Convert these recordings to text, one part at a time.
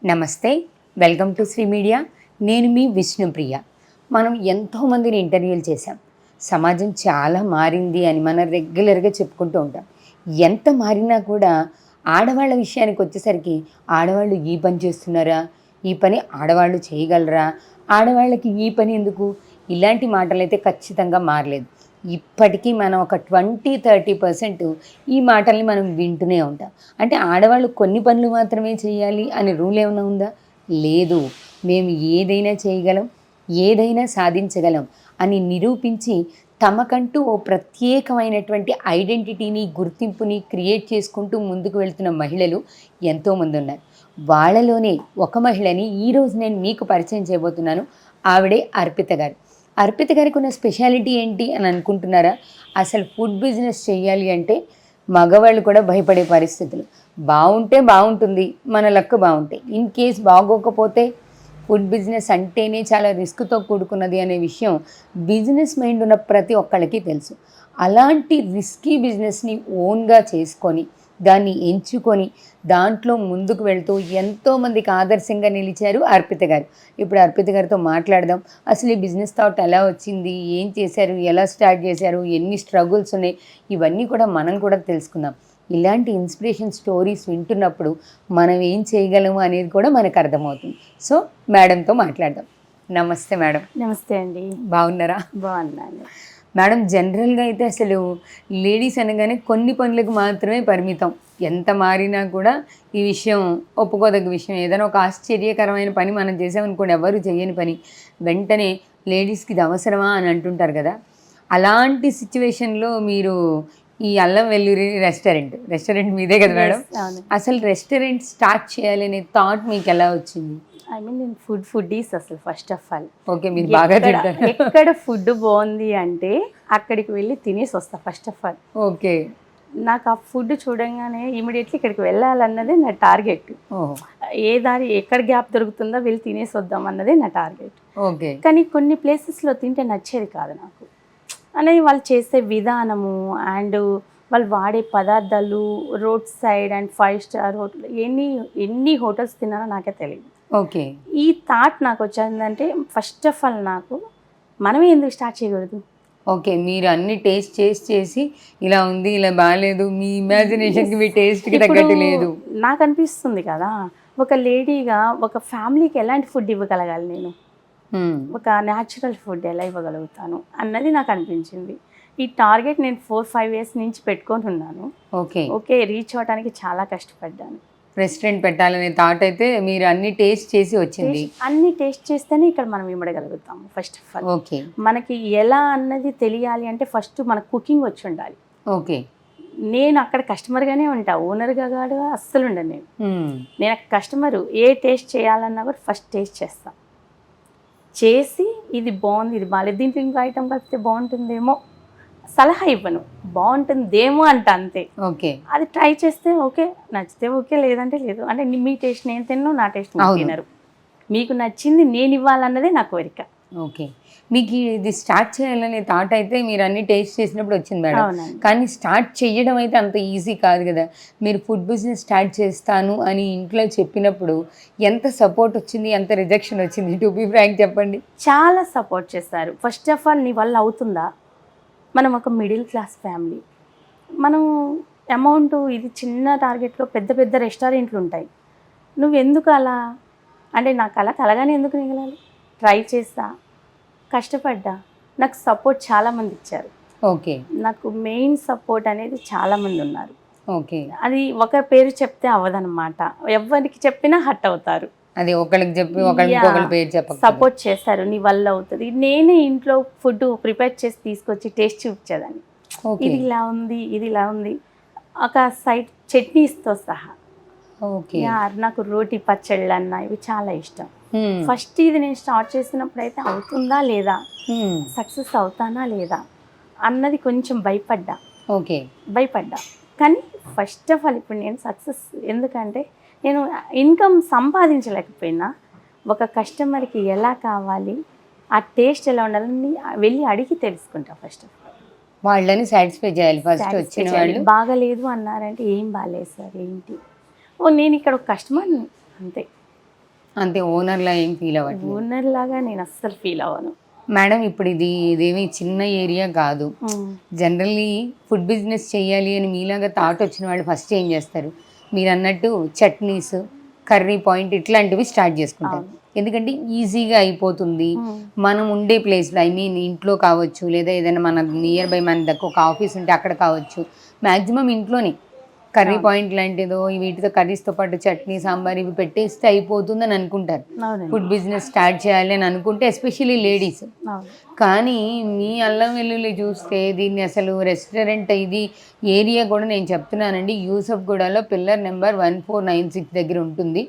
నమస్తే, welcome to Shri media. నేను మీ విష్ణుప్రియ. మనం ఎంతోమందిని ఇంటర్వ్యూలు చేశాం. సమాజం చాలా మారింది అని మనం రెగ్యులర్గా చెప్పుకుంటూ ఉంటాం. ఎంత మారినా కూడా ఆడవాళ్ళ విషయానికి వచ్చేసరికి ఆడవాళ్ళు ఈ పని చేస్తున్నారా, ఈ పని ఆడవాళ్ళు చేయగలరా, ఆడవాళ్ళకి ఈ పని ఎందుకు, ఇలాంటి మాటలైతే ఖచ్చితంగా మారలేదు. ఇప్పటికీ మనం ఒక 20-30% ఈ మాటల్ని మనం వింటూనే ఉంటాం. అంటే ఆడవాళ్ళు కొన్ని పనులు మాత్రమే చేయాలి అని రూల్ ఏమైనా ఉందా? లేదు. మేము ఏదైనా చేయగలం, ఏదైనా సాధించగలం అని నిరూపించి తమకంటూ ఓ ప్రత్యేకమైనటువంటి ఐడెంటిటీని, గుర్తింపుని క్రియేట్ చేసుకుంటూ ముందుకు వెళ్తున్న మహిళలు ఎంతోమంది ఉన్నారు. వాళ్ళలోనే ఒక మహిళని ఈరోజు నేను మీకు పరిచయం చేయబోతున్నాను. ఆవిడే అర్పిత గారు. అర్పిత గారికి ఉన్న స్పెషాలిటీ ఏంటి అని అనుకుంటున్నారా? అసలు ఫుడ్ బిజినెస్ చేయాలి అంటే మగవాళ్ళు కూడా భయపడే పరిస్థితులు. బాగుంటే బాగుంటుంది, మన లక్ బాగుంటాయి. ఇన్ కేస్ బాగోకపోతే ఫుడ్ బిజినెస్ అంటేనే చాలా రిస్క్తో కూడుకున్నది అనే విషయం బిజినెస్ మైండ్ ఉన్న ప్రతి ఒక్కళ్ళకి తెలుసు. అలాంటి రిస్కీ బిజినెస్ని ఓన్గా చేసుకొని దాన్ని ఎంచుకొని దాంట్లో ముందుకు వెళ్తూ ఎంతోమందికి ఆదర్శంగా నిలిచారు అర్పిత గారు. ఇప్పుడు అర్పిత గారితో మాట్లాడదాం. అసలు ఈ బిజినెస్ థాట్ ఎలా వచ్చింది, ఏం చేశారు, ఎలా స్టార్ట్ చేశారు, ఎన్ని స్ట్రగుల్స్ ఉన్నాయి, ఇవన్నీ కూడా మనం కూడా తెలుసుకుందాం. ఇలాంటి ఇన్స్పిరేషన్ స్టోరీస్ వింటున్నప్పుడు మనం ఏం చేయగలము అనేది కూడా మనకు అర్థమవుతుంది. సో మేడంతో మాట్లాడదాం. నమస్తే మేడం. నమస్తే అండి. బాగున్నారా? బాగున్నాను మేడం. జనరల్గా అయితే అసలు లేడీస్ అనగానే కొన్ని పనులకు మాత్రమే పరిమితం. ఎంత మారినా కూడా ఈ విషయం ఒప్పుకోదగ్గ విషయం. ఏదైనా ఒక ఆశ్చర్యకరమైన పని మనం చేసామనుకోండి, ఎవరు చేయని పని, వెంటనే లేడీస్కి ఇది అవసరమా అని అంటుంటారు కదా. అలాంటి సిచ్యువేషన్లో మీరు ఈ అల్లం వెల్లుల్లి రెస్టారెంట్ మీదే కదా మేడం? అసలు రెస్టారెంట్ స్టార్ట్ చేయాలనే థాట్ మీకు ఎలా వచ్చింది? నేను ఫుడ్డీస్ అసలు ఫస్ట్ ఆఫ్ ఆల్. ఓకే, మీరు బాగా తింటారు. ఎక్కడ ఫుడ్ బాగుంది అంటే అక్కడికి వెళ్ళి తినేసి వస్తా ఫస్ట్ ఆఫ్ ఆల్. ఓకే. నాకు ఆ ఫుడ్ చూడంగానే ఇమీడియట్లీ ఇక్కడికి వెళ్ళాలన్నదే నా టార్గెట్. ఏ దారి ఎక్కడ గ్యాప్ దొరుకుతుందో వెళ్ళి తినేసి వద్దాం అన్నదే నా టార్గెట్. ఓకే. కానీ కొన్ని ప్లేసెస్లో తింటే నచ్చేది కాదు నాకు. అనేది వాళ్ళు చేసే విధానము అండ్ వాళ్ళు వాడే పదార్థాలు, road side and 5 star hotel, ఎన్ని హోటల్స్ తిన్నారో నాకే తెలియదు. ఓకే. ఈ థాట్ నాకు వచ్చిందంటే ఫస్ట్ ఆఫ్ ఆల్ నాకు మనమే ఎందుకు స్టార్ట్ చేయకూడదు. ఓకే, మీరు అన్ని టేస్ట్ చేసి ఇలా ఉంది, ఇలా బాగాలేదు, మీ ఇమాజినేషన్కి మీ టేస్ట్కి తగ్గట్టు లేదు. నాకు అనిపిస్తుంది కదా, ఒక లేడీగా ఒక ఫ్యామిలీకి ఎలాంటి ఫుడ్ ఇవ్వగలగాలి నేను, ఒక న్యాచురల్ ఫుడ్ ఎలా ఇవ్వగలుగుతాను అన్నది నాకు అనిపించింది. ఈ టార్గెట్ నేను 4-5 ఇయర్స్ నుంచి పెట్టుకొని ఉన్నాను. ఓకే, రీచ్ అవడానికి చాలా కష్టపడ్డాను. రెస్టారెంట్ పెట్టాలనే థాట్ అయితే మీరు అన్ని టేస్ట్ చేసి వచ్చింది. అన్ని టేస్ట్ చేస్తేనే ఇక్కడ మనం ఇవ్వగలుగుతాము. ఫస్ట్ ఆఫ్ ఆల్ ఓకే, మనకి ఎలా అన్నది తెలియాలి అంటే ఫస్ట్ మనకు కుకింగ్ వచ్చి ఉండాలి. ఓకే. నేను అక్కడ కస్టమర్గానే ఉంటా, ఓనర్గా కాదు అస్సలు ఉండను. నేను కస్టమరు ఏ టేస్ట్ చేయాలన్నా కూడా ఫస్ట్ టేస్ట్ చేసి ఇది బాగుంది, ఇది బాగాలేదు, దీంట్లో ఇంకో ఐటమ్ కలిపితే బాగుంటుందేమో, సలహా ఇవ్వను, బాగుంటుందేమో అంట అంతే. ఓకే, అది ట్రై చేస్తే ఓకే, నచ్చితే ఓకే, లేదంటే లేదు. అంటే మీ టేస్ట్ నేను తిన్నాను, నా టేస్ట్ మీరు తినరు, మీకు నచ్చింది నేను ఇవ్వాలన్నదే నా కోరిక. ఓకే. మీకు ఇది స్టార్ట్ చేయాలనే థాట్ అయితే మీరు అన్ని టేస్ట్ చేసినప్పుడు వచ్చింది మేడం. కానీ స్టార్ట్ చేయడం అయితే అంత ఈజీ కాదు కదా. మీరు ఫుడ్ బిజినెస్ స్టార్ట్ చేస్తాను అని ఇంట్లో చెప్పినప్పుడు ఎంత సపోర్ట్ వచ్చింది, ఎంత రిజెక్షన్ వచ్చింది? టు బీ ఫ్రాంక్ చెప్పండి. చాలా సపోర్ట్ చేస్తారు. ఫస్ట్ ఆఫ్ ఆల్ నీ వల్ల అవుతుందా, మనం ఒక మిడిల్ క్లాస్ ఫ్యామిలీ, మనం అమౌంట్ ఇది చిన్న టార్గెట్లో పెద్ద పెద్ద రెస్టారెంట్లు ఉంటాయి, నువ్వు ఎందుకు అలా అంటే నాకు అలా కలగానే ఎందుకు మిగలాలి, ట్రై చేస్తా, కష్టపడ్డా, నాకు సపోర్ట్ చాలామంది ఇచ్చారు. ఓకే. నాకు మెయిన్ సపోర్ట్ అనేది చాలామంది ఉన్నారు. ఓకే. అది ఒక పేరు చెప్తే అవ్వదన్నమాట, ఎవరికి చెప్పినా హట్ అవుతారు. అది ఒకరికి చెప్పి ఒకరి పేరు చెప్పి సపోర్ట్ చేస్తారు, నీ వల్ల అవుతుంది. నేనే ఇంట్లో ఫుడ్ ప్రిపేర్ చేసి తీసుకొచ్చి టేస్ట్ చూపించేదాన్ని, ఇది ఇలా ఉంది, ఇది ఇలా ఉంది, ఒక సైడ్ చట్నీస్తో సహా. ఓకే. నాకు రోటి పచ్చళ్ళు అన్న ఇవి చాలా ఇష్టం. ఫస్ట్ ఇది నేను స్టార్ట్ చేసినప్పుడు అయితే అవుతుందా లేదా, సక్సెస్ అవుతానా లేదా అన్నది కొంచెం భయపడ్డా. కానీ ఫస్ట్ ఆఫ్ ఆల్ ఇప్పుడు నేను సక్సెస్, ఎందుకంటే నేను ఇన్కమ్ సంపాదించలేకపోయినా ఒక కస్టమర్కి ఎలా కావాలి, ఆ టేస్ట్ ఎలా ఉండాలని వెళ్ళి అడిగి తెలుసుకుంటా. ఫస్ట్ ఆఫ్ ఆల్ వాళ్ళని సాటిస్ఫై చేయాలి. ఫస్ట్ వచ్చిన వాళ్ళు బాగలేదు అన్నారంటే ఏం బాగాలేదు సార్ ఏంటి, నేను ఇక్కడ ఒక కస్టమర్ని అంతే, అంతే, ఓనర్లా ఏం ఫీల్ అవ్వట్లేదు. ఓనర్ లాగా నేను అస్సలు ఫీల్ అవ్వను. మేడం ఇప్పుడు ఇదేమీ చిన్న ఏరియా కాదు. జనరల్లీ ఫుడ్ బిజినెస్ చేయాలి అని మీలాగా థాట్ వచ్చిన వాళ్ళు ఫస్ట్ ఏం చేస్తారు, మీరు అన్నట్టు చట్నీస్, కర్రీ పాయింట్ ఇట్లాంటివి స్టార్ట్ చేసుకుంటారు. ఎందుకంటే ఈజీగా అయిపోతుంది. మనం ఉండే ప్లేస్లో, ఐ మీన్ ఇంట్లో కావచ్చు, లేదా ఏదైనా మన నియర్ బై మన దగ్గర ఒక ఆఫీస్ ఉంటే అక్కడ కావచ్చు, మ్యాక్సిమం ఇంట్లోనే కర్రీ పాయింట్ లాంటిదో వీటితో కర్రీస్తో పాటు చట్నీ, సాంబార్ ఇవి పెట్టేస్తే అయిపోతుందని అనుకుంటారు. ఫుడ్ బిజినెస్ స్టార్ట్ చేయాలి అని అనుకుంటే, ఎస్పెషల్లీ లేడీస్. కానీ మీ అల్లం వెల్లుల్లి చూస్తే దీన్ని అసలు రెస్టారెంట్, ఇది ఏరియా కూడా నేను చెప్తున్నానండి, యూసఫ్గూడలో పిల్లర్ నెంబర్ 1496 దగ్గర ఉంటుంది.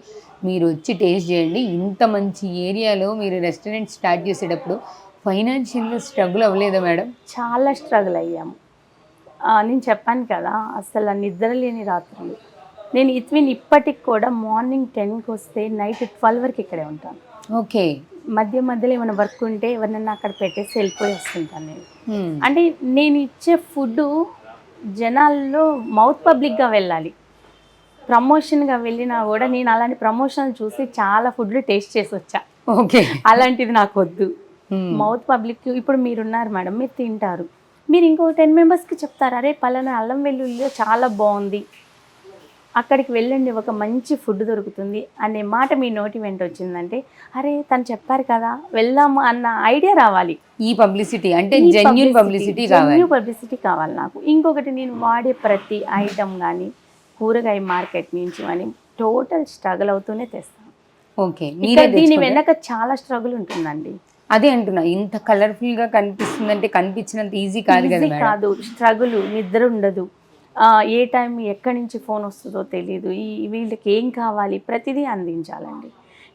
మీరు వచ్చి టేస్ట్ చేయండి. ఇంత మంచి ఏరియాలో మీరు రెస్టారెంట్ స్టార్ట్ చేసేటప్పుడు ఫైనాన్షియల్గా స్ట్రగుల్ అవ్వలేదా మేడం? చాలా స్ట్రగుల్ అయ్యాము. నేను చెప్పాను కదా, అసలు నిద్ర లేని రాత్రులు. నేను ఇప్పటికి కూడా మార్నింగ్ 10కి వస్తే నైట్ 12 వరకు ఇక్కడే ఉంటాను. ఓకే. మధ్యలో ఏమైనా వర్క్ ఉంటే ఎవరినైనా అక్కడ పెట్టేసి వెళ్ళిపోయి వస్తుంటాను నేను. అంటే నేను ఇచ్చే ఫుడ్ జనాల్లో మౌత్ పబ్లిక్గా వెళ్ళాలి. ప్రమోషన్గా వెళ్ళినా కూడా నేను అలాంటి ప్రమోషన్ చూసి చాలా ఫుడ్లు టేస్ట్ చేసి వచ్చా. ఓకే. అలాంటిది నాకు వద్దు. Mouth public. ఇప్పుడు మీరున్నారు మేడం, మీరు తింటారు, మీరు ఇంకో 10 మెంబర్స్కి చెప్తారు, అరే పలానా అల్లం వెల్లుల్లి చాలా బాగుంది, అక్కడికి వెళ్ళండి, ఒక మంచి ఫుడ్ దొరుకుతుంది అనే మాట మీ నోటి వెంట వచ్చిందంటే, అరే తను చెప్పారు కదా వెళ్దాము అన్న ఐడియా రావాలి. ఈ పబ్లిసిటీ అంటే జెన్యూన్ పబ్లిసిటీ కావాలి నాకు. ఇంకొకటి, నేను వాడే ప్రతి ఐటమ్ కానీ కూరగాయ మార్కెట్ నుంచి అని టోటల్ స్ట్రగుల్ అవుతూనే తెస్తాను. ఓకే. దీని వెనక చాలా స్ట్రగుల్ ఉంటుందండి. అదే అంటున్నా, ఇంత కలర్ఫుల్గా కనిపిస్తుందంటే కనిపించినంత ఈజీ కాదు కదా. కాదు, స్ట్రగుల్, నిద్ర ఉండదు, ఏ టైం ఎక్కడి నుంచి ఫోన్ వస్తుందో తెలియదు, వీళ్ళకి ఏం కావాలి ప్రతిదీ అందించాలండి.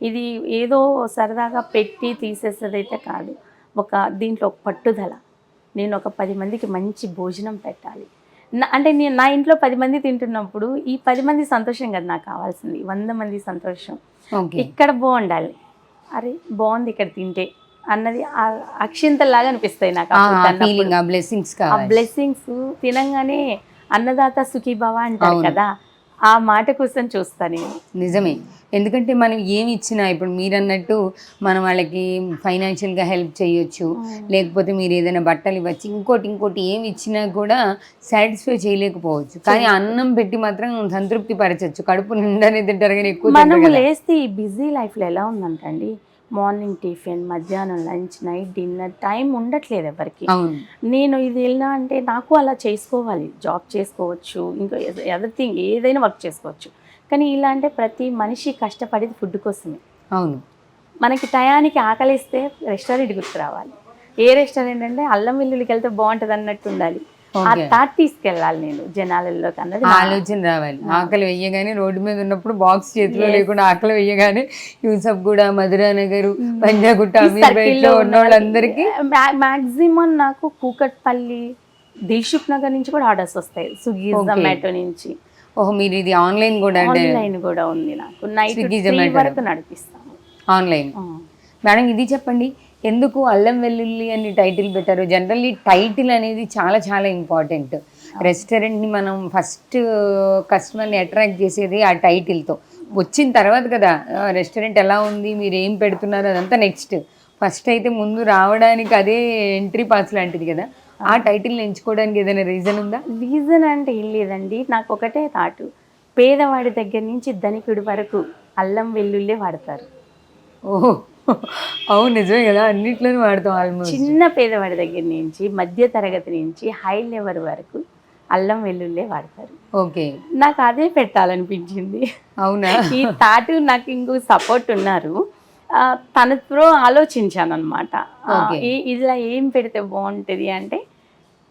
ఇది ఏదో సరదాగా పెట్టి తీసేసేదైతే కాదు. దీంట్లో ఒక పట్టుదల. నేను ఒక 10 మందికి మంచి భోజనం పెట్టాలి. అంటే నా ఇంట్లో 10 మంది తింటున్నప్పుడు ఈ 10 మంది సంతోషం కదా నాకు కావాల్సింది. 100 మంది సంతోషం. ఇక్కడ బాగుండాలి, అరే బాగుంది ఇక్కడ తింటే అన్నది అక్షింతలాగా అనిపిస్తాయి నాకు. ఆ బ్లెస్సింగ్స్ తినంగానే అన్నదాత సుఖీభవ అంటారు కదా, ఆ మాట కోసం చూస్తాను నేను. నిజమే. ఎందుకంటే మనం ఏమి ఇచ్చినా, ఇప్పుడు మీరు అన్నట్టు మనం వాళ్ళకి ఫైనాన్షియల్గా హెల్ప్ చేయొచ్చు, లేకపోతే మీరు ఏదైనా బట్టలు ఇవ్వచ్చు, ఇంకోటి ఏమి ఇచ్చినా కూడా సాటిస్ఫై చేయలేకపోవచ్చు. కానీ అన్నం పెట్టి మాత్రం సంతృప్తి పరచచ్చు, కడుపు నిండానే తింటారు. కానీ ఎక్కువ మనం లేస్తే ఈ బిజీ లైఫ్లో ఎలా ఉందంటండి, మార్నింగ్ టిఫిన్, మధ్యాహ్నం లంచ్, నైట్ డిన్నర్, టైం ఉండట్లేదు ఎవరికి. నేను ఇది వెళ్ళినా అంటే నాకు అలా చేసుకోవాలి, జాబ్ చేసుకోవచ్చు, ఇంకా అదర్ థింగ్ ఏదైనా వర్క్ చేసుకోవచ్చు. కానీ ఇలా అంటే ప్రతి మనిషి కష్టపడేది ఫుడ్ కోసమే. అవును. మనకి టయానికి ఆకలిస్తే రెస్టారెంట్ గుర్తు రావాలి. ఏ రెస్టారెంట్ అంటే అల్లం వెల్లుల్లికి వెళ్తే బాగుంటుంది అన్నట్టు ఉండాలి. ఆ థాట్ తీసుకెళ్ళాలి నేను జనాలలో అన్నది ఆలోచన రావాలి. ఆకలి వెయ్యగానే రోడ్డు మీద ఉన్నప్పుడు బాక్స్ చేతిలో లేకుండా ఆకలి వెయ్యగానే యూసఫ్గూడ, మధురానగర్, పంజాగుట్ట, అమీర్పేటలో ఉన్న వాళ్ళందరికీ మాక్సిమం నాకు కూకట్పల్లి, దిల్సుఖ్ నగర్ నుంచి కూడా ఆర్డర్స్ వస్తాయి, స్విగ్గీ, జొమాటో నుంచి. ఓహో, మీరు ఇది ఆన్లైన్ కూడా ఉంది నాకు. నైట్ 3 వరకు నడిపిస్తాను ఆన్లైన్. మేడం ఇది చెప్పండి, ఎందుకు అల్లం వెల్లుల్లి అని టైటిల్ పెట్టారు? జనరల్లీ టైటిల్ అనేది చాలా చాలా ఇంపార్టెంట్. రెస్టారెంట్ని మనం ఫస్ట్ కస్టమర్ని అట్రాక్ట్ చేసేది ఆ టైటిల్తో. వచ్చిన తర్వాత కదా రెస్టారెంట్ ఎలా ఉంది, మీరు ఏం పెడుతున్నారు అదంతా నెక్స్ట్. ఫస్ట్ అయితే ముందు రావడానికి అదే ఎంట్రీ పాస్ లాంటిది కదా. ఆ టైటిల్ని ఎంచుకోవడానికి ఏదైనా రీజన్ ఉందా? రీజన్ అంటే ఏం లేదండి, నాకు ఒకటే థాటు, పేదవాడి దగ్గర నుంచి ధనికుడి వరకు అల్లం వెల్లుల్లి వాడతారు. ఓహో, అవును, నిజమే కదా, అన్నిట్లోనే వాడతాం. ఆల్మోస్ట్ చిన్న పేదవాడి దగ్గర నుంచి మధ్య తరగతి నుంచి హై లెవెల్ వరకు అల్లం వెల్లుల్లి వాడతారు. ఓకే. నాకు అదే పెట్టాలనిపించింది. అవునా? ఈ థాటు నాకు ఇంకో సపోర్ట్ ఉన్నారు, తనతో ఆలోచించాను అనమాట. ఇలా ఏం పెడితే బాగుంటుంది అంటే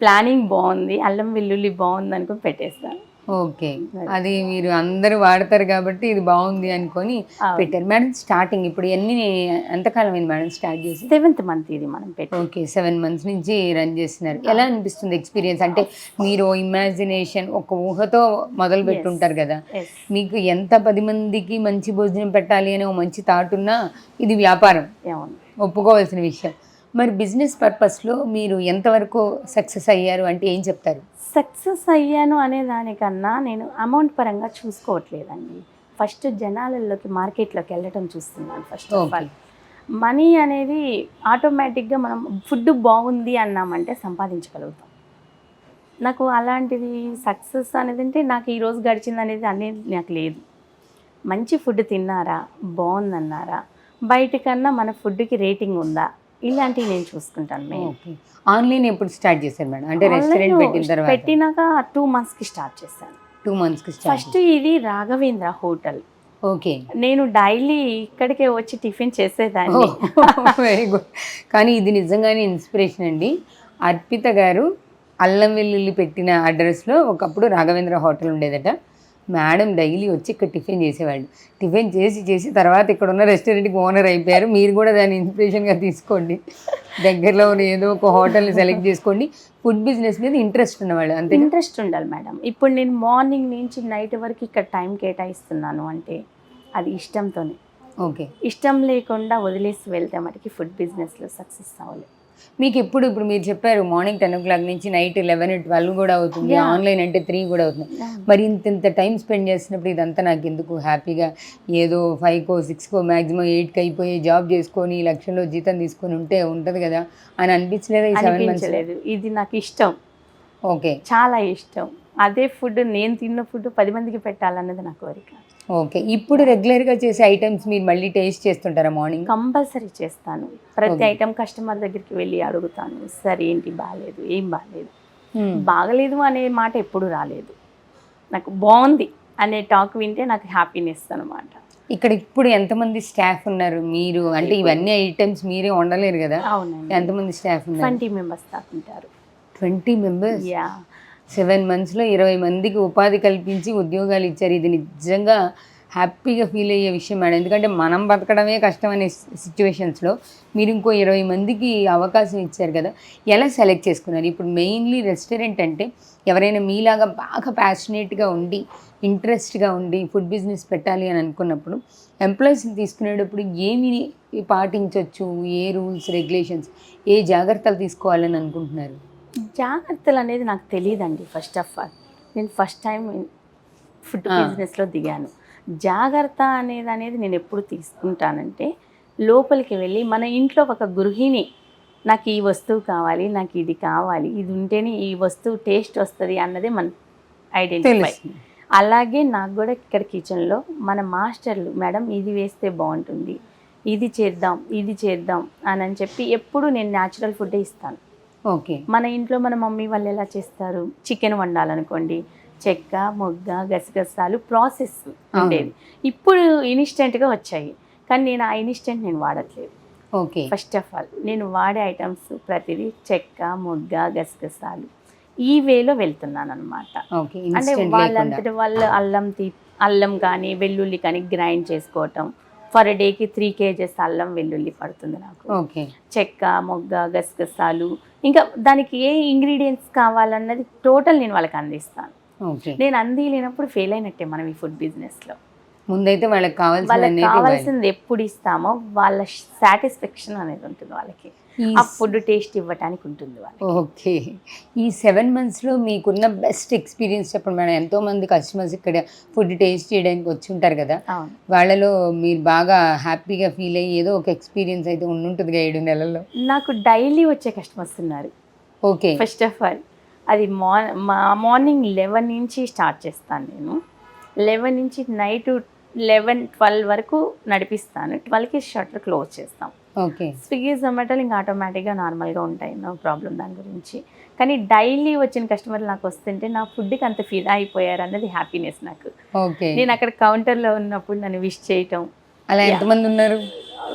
ప్లానింగ్ బాగుంది, అల్లం వెల్లుల్లి బాగుంది అనుకుని పెట్టేస్తాను. ఓకే, అది మీరు అందరూ వాడతారు కాబట్టి ఇది బాగుంది అనుకొని పెట్టారు. మేడం స్టార్టింగ్ ఇప్పుడు ఎంతకాలం అయింది మేడం స్టార్ట్ చేసి? 7th మంత్ ఇది మనం పెట్టి. ఓకే, 7 months నుంచి రన్ చేస్తున్నారు. ఎలా అనిపిస్తుంది ఎక్స్పీరియన్స్? అంటే మీరు ఇమాజినేషన్, ఒక ఊహతో మొదలు పెట్టుంటారు కదా, మీకు ఎంత 10 మందికి మంచి భోజనం పెట్టాలి అనే ఒక మంచి థాట్ ఉన్నా ఇది వ్యాపారం, ఒప్పుకోవాల్సిన విషయం. మరి బిజినెస్ పర్పస్లో మీరు ఎంతవరకు సక్సెస్ అయ్యారు అంటే ఏం చెప్తారు? సక్సెస్ అయ్యాను అనే దానికన్నా నేను అమౌంట్ పరంగా చూసుకోవట్లేదండి. ఫస్ట్ జనాలలోకి మార్కెట్లోకి వెళ్ళటం చూస్తున్నాను first of Okay. All. Money అనేది ఆటోమేటిక్గా మనం ఫుడ్ బాగుంది అన్నామంటే సంపాదించగలుగుతాం. నాకు అలాంటిది సక్సెస్ అనేది అంటే నాకు ఈరోజు గడిచింది అనేది నాకు లేదు. మంచి ఫుడ్ తిన్నారా, బాగుందన్నారా, బయటకన్నా మన ఫుడ్కి రేటింగ్ ఉందా, ఇలాంటివి నేను చూసుకుంటాను మెయిన్. ఓకే. ఆన్లైన్ ఎప్పుడు స్టార్ట్ చేశారు మేడం? అంటే రెస్టారెంట్ పెట్టిన తర్వాత పెట్టినాక 2 monthsకి స్టార్ట్ చేశాను. 2 monthsకి స్టార్ట్. ఫస్ట్ ఇది రాఘవేంద్ర హోటల్. ఓకే. నేను డైలీ ఇక్కడికే వచ్చి టిఫిన్ చేసేదాన్ని. Very good. కానీ ఇది నిజంగానే ఇన్స్పిరేషన్ అండి. అర్పిత గారు అల్లం వెల్లుల్లి పెట్టిన అడ్రస్లో ఒకప్పుడు రాఘవేంద్ర హోటల్ ఉండేదట. మేడం డైలీ వచ్చి ఇక్కడ టిఫిన్ చేసేవాళ్ళు. టిఫిన్ చేసి తర్వాత ఇక్కడ ఉన్న రెస్టారెంట్కి ఓనర్ అయిపోయారు. మీరు కూడా దాన్ని ఇన్స్పిరేషన్గా తీసుకోండి. దగ్గరలో ఉన్న ఏదో ఒక హోటల్ని సెలెక్ట్ చేసుకోండి. ఫుడ్ బిజినెస్ మీద ఇంట్రెస్ట్ ఉన్నవాళ్ళు అంతే. ఇంట్రెస్ట్ ఉండాలి మేడం. ఇప్పుడు నేను మార్నింగ్ నుంచి నైట్ వరకు ఇక్కడ టైం కేటాయిస్తున్నాను అంటే అది ఇష్టంతోనే. ఓకే. ఇష్టం లేకుండా వదిలేసి వెళ్తే మటుకి ఫుడ్ బిజినెస్లో సక్సెస్ అవ్వలేదు. మీకు ఇప్పుడు మీరు చెప్పారు మార్నింగ్ 10 o'clock నుంచి నైట్ 11, 12 కూడా అవుతుంది. ఆన్లైన్ అంటే 3 కూడా అవుతుంది. మరి ఇంత టైం స్పెండ్ చేసినప్పుడు ఇదంతా నాకు ఎందుకు, హ్యాపీగా ఏదో 5కో 6కో మ్యాక్సిమం 8కి అయిపోయి జాబ్ చేసుకొని లక్షల్లో జీతం తీసుకొని ఉంటుంది కదా అని అనిపించలేదు ఈ 7 months? అనిపించలేదు. ఇది నాకు ఇష్టం. ఓకే. చాలా ఇష్టం. అదే ఫుడ్ నేను తిన్న ఫుడ్ 10 మందికి పెట్టాలన్నది నా కోరిక. ఓకే. ఇప్పుడు రెగ్యులర్గా చేసే ఐటమ్స్ మీరు మళ్ళీ టేస్ట్ చేస్తుంటారా మార్నింగ్? కంపల్సరీ చేస్తాను. ప్రతి ఐటెం కస్టమర్ దగ్గరికి వెళ్ళి అడుగుతాను, సరే ఏంటి బాగాలేదు, ఏం బాగాలేదు. బాగలేదు అనే మాట ఎప్పుడు రాలేదు. నాకు బాగుంది అనే టాక్ వింటే నాకు హ్యాపీనెస్ అనమాట. ఇక్కడ ఇప్పుడు ఎంతమంది స్టాఫ్ ఉన్నారు? మీరు అంటే ఇవన్నీ ఐటమ్స్ మీరే వండలేరు కదా. అవునండి. ఎంతమంది స్టాఫ్ ఉన్నారు? 20 members దాకా ఉంటారు. 20 members? యా. 7 monthsలో 20 మందికి ఉపాధి కల్పించి ఉద్యోగాలు ఇచ్చారు. ఇది నిజంగా హ్యాపీగా ఫీల్ అయ్యే విషయం మేడం. ఎందుకంటే మనం బతకడమే కష్టం అనే సిచ్యువేషన్స్లో మీరు ఇంకో 20 మందికి అవకాశం ఇచ్చారు కదా. ఎలా సెలెక్ట్ చేసుకున్నారు? ఇప్పుడు మెయిన్లీ రెస్టారెంట్ అంటే ఎవరైనా మీలాగా బాగా ప్యాషనేట్గా ఉండి ఇంట్రెస్ట్గా ఉండి ఫుడ్ బిజినెస్ పెట్టాలి అని అనుకున్నప్పుడు ఎంప్లాయీస్ని తీసుకునేటప్పుడు ఏమి పాటించవచ్చు, ఏ రూల్స్ రెగ్యులేషన్స్, ఏ జాగ్రత్తలు తీసుకోవాలని అనుకుంటున్నారు? జాగ్రత్తలు అనేది నాకు తెలియదండి. ఫస్ట్ ఆఫ్ ఆల్ నేను ఫస్ట్ టైం ఫుడ్ బిజినెస్లో దిగాను. జాగ్రత్త అనేది నేను ఎప్పుడు తీసుకుంటానంటే లోపలికి వెళ్ళి మన ఇంట్లో ఒక గృహిణి నాకు ఈ వస్తువు కావాలి, నాకు ఇది కావాలి, ఇది ఉంటేనే ఈ వస్తువు టేస్ట్ వస్తుంది అన్నదే మన ఐడెంటిఫై. అలాగే నాకు కూడా ఇక్కడ కిచెన్లో మన మాస్టర్లు మేడం ఇది వేస్తే బాగుంటుంది, ఇది చేద్దాం అని చెప్పి ఎప్పుడు నేను న్యాచురల్ ఫుడ్డే ఇస్తాను. ఓకే. మన ఇంట్లో మన మమ్మీ వాళ్ళు ఎలా చేస్తారు, చికెన్ వండాలనుకోండి చెక్క, మొగ్గ, గసగసాలు ప్రాసెస్ ఉండేది. ఇప్పుడు ఇన్స్టెంట్గా వచ్చాయి, కానీ నేను ఆ ఇన్స్టెంట్ నేను వాడట్లేదు. ఓకే. ఫస్ట్ ఆఫ్ ఆల్ నేను వాడే ఐటమ్స్ ప్రతిదీ చెక్క, మొగ్గ, గసగసాలు ఈ వేలో వెళ్తున్నాను అనమాట. అంటే వాళ్ళంతటి వాళ్ళు అల్లం కానీ వెల్లుల్లి కానీ గ్రైండ్ చేసుకోవటం. ఫర్ డేకి 3 kgs అల్లం వెల్లుల్లి పడుతుంది నాకు. ఓకే. చెక్క, మొగ్గ, గసగసాలు, ఇంకా దానికి ఏ ఇంగ్రీడియంట్స్ కావాలన్నది టోటల్ నేను వాళ్ళకి అందిస్తాను. నేను అందిలేనప్పుడు ఫెయిల్ అయినట్టే మనం ఈ ఫుడ్ బిజినెస్లో. ముందైతే వాళ్ళకి కావాల్సింది ఎప్పుడు ఇస్తామో వాళ్ళ సాటిస్ఫాక్షన్ అనేది ఉంటుంది వాళ్ళకి, ఆ ఫుడ్ టేస్ట్ ఇవ్వడానికి ఉంటుంది వాళ్ళకి. ఓకే. ఈ 7 monthsలో మీకున్న బెస్ట్ ఎక్స్పీరియన్స్ చెప్పండి మేడం. ఎంతోమంది కస్టమర్స్ ఇక్కడ ఫుడ్ టేస్ట్ చేయడానికి వచ్చి ఉంటారు కదా, వాళ్ళలో మీరు బాగా హ్యాపీగా ఫీల్ అయ్యి ఏదో ఒక ఎక్స్పీరియన్స్ అయితే ఉంటుంది 7 నెలల్లో. నాకు డైలీ వచ్చే కస్టమర్స్ ఉన్నారు. ఓకే. ఫస్ట్ ఆఫ్ ఆల్ అది మార్నింగ్ 11 నుంచి స్టార్ట్ చేస్తాను నేను. 11 నుంచి నైట్ 11-12 వరకు నడిపిస్తాను. 12కి షట్టర్ క్లోజ్ చేస్తాం. ఓకే. స్విగ్గీ, జొమాటోలు ఇంకా ఆటోమేటిక్గా నార్మల్గా ఉంటాయి, నో ప్రాబ్లం దాని గురించి. కానీ డైలీ వచ్చిన కస్టమర్లు నాకు వస్తుంటే నా ఫుడ్కి అంత ఫిదా అయిపోయారు అన్నది హ్యాపీనెస్ నాకు. ఓకే. నేను అక్కడ కౌంటర్లో ఉన్నప్పుడు నన్ను విష్ చేయటం. అలా ఎంతమంది ఉన్నారు?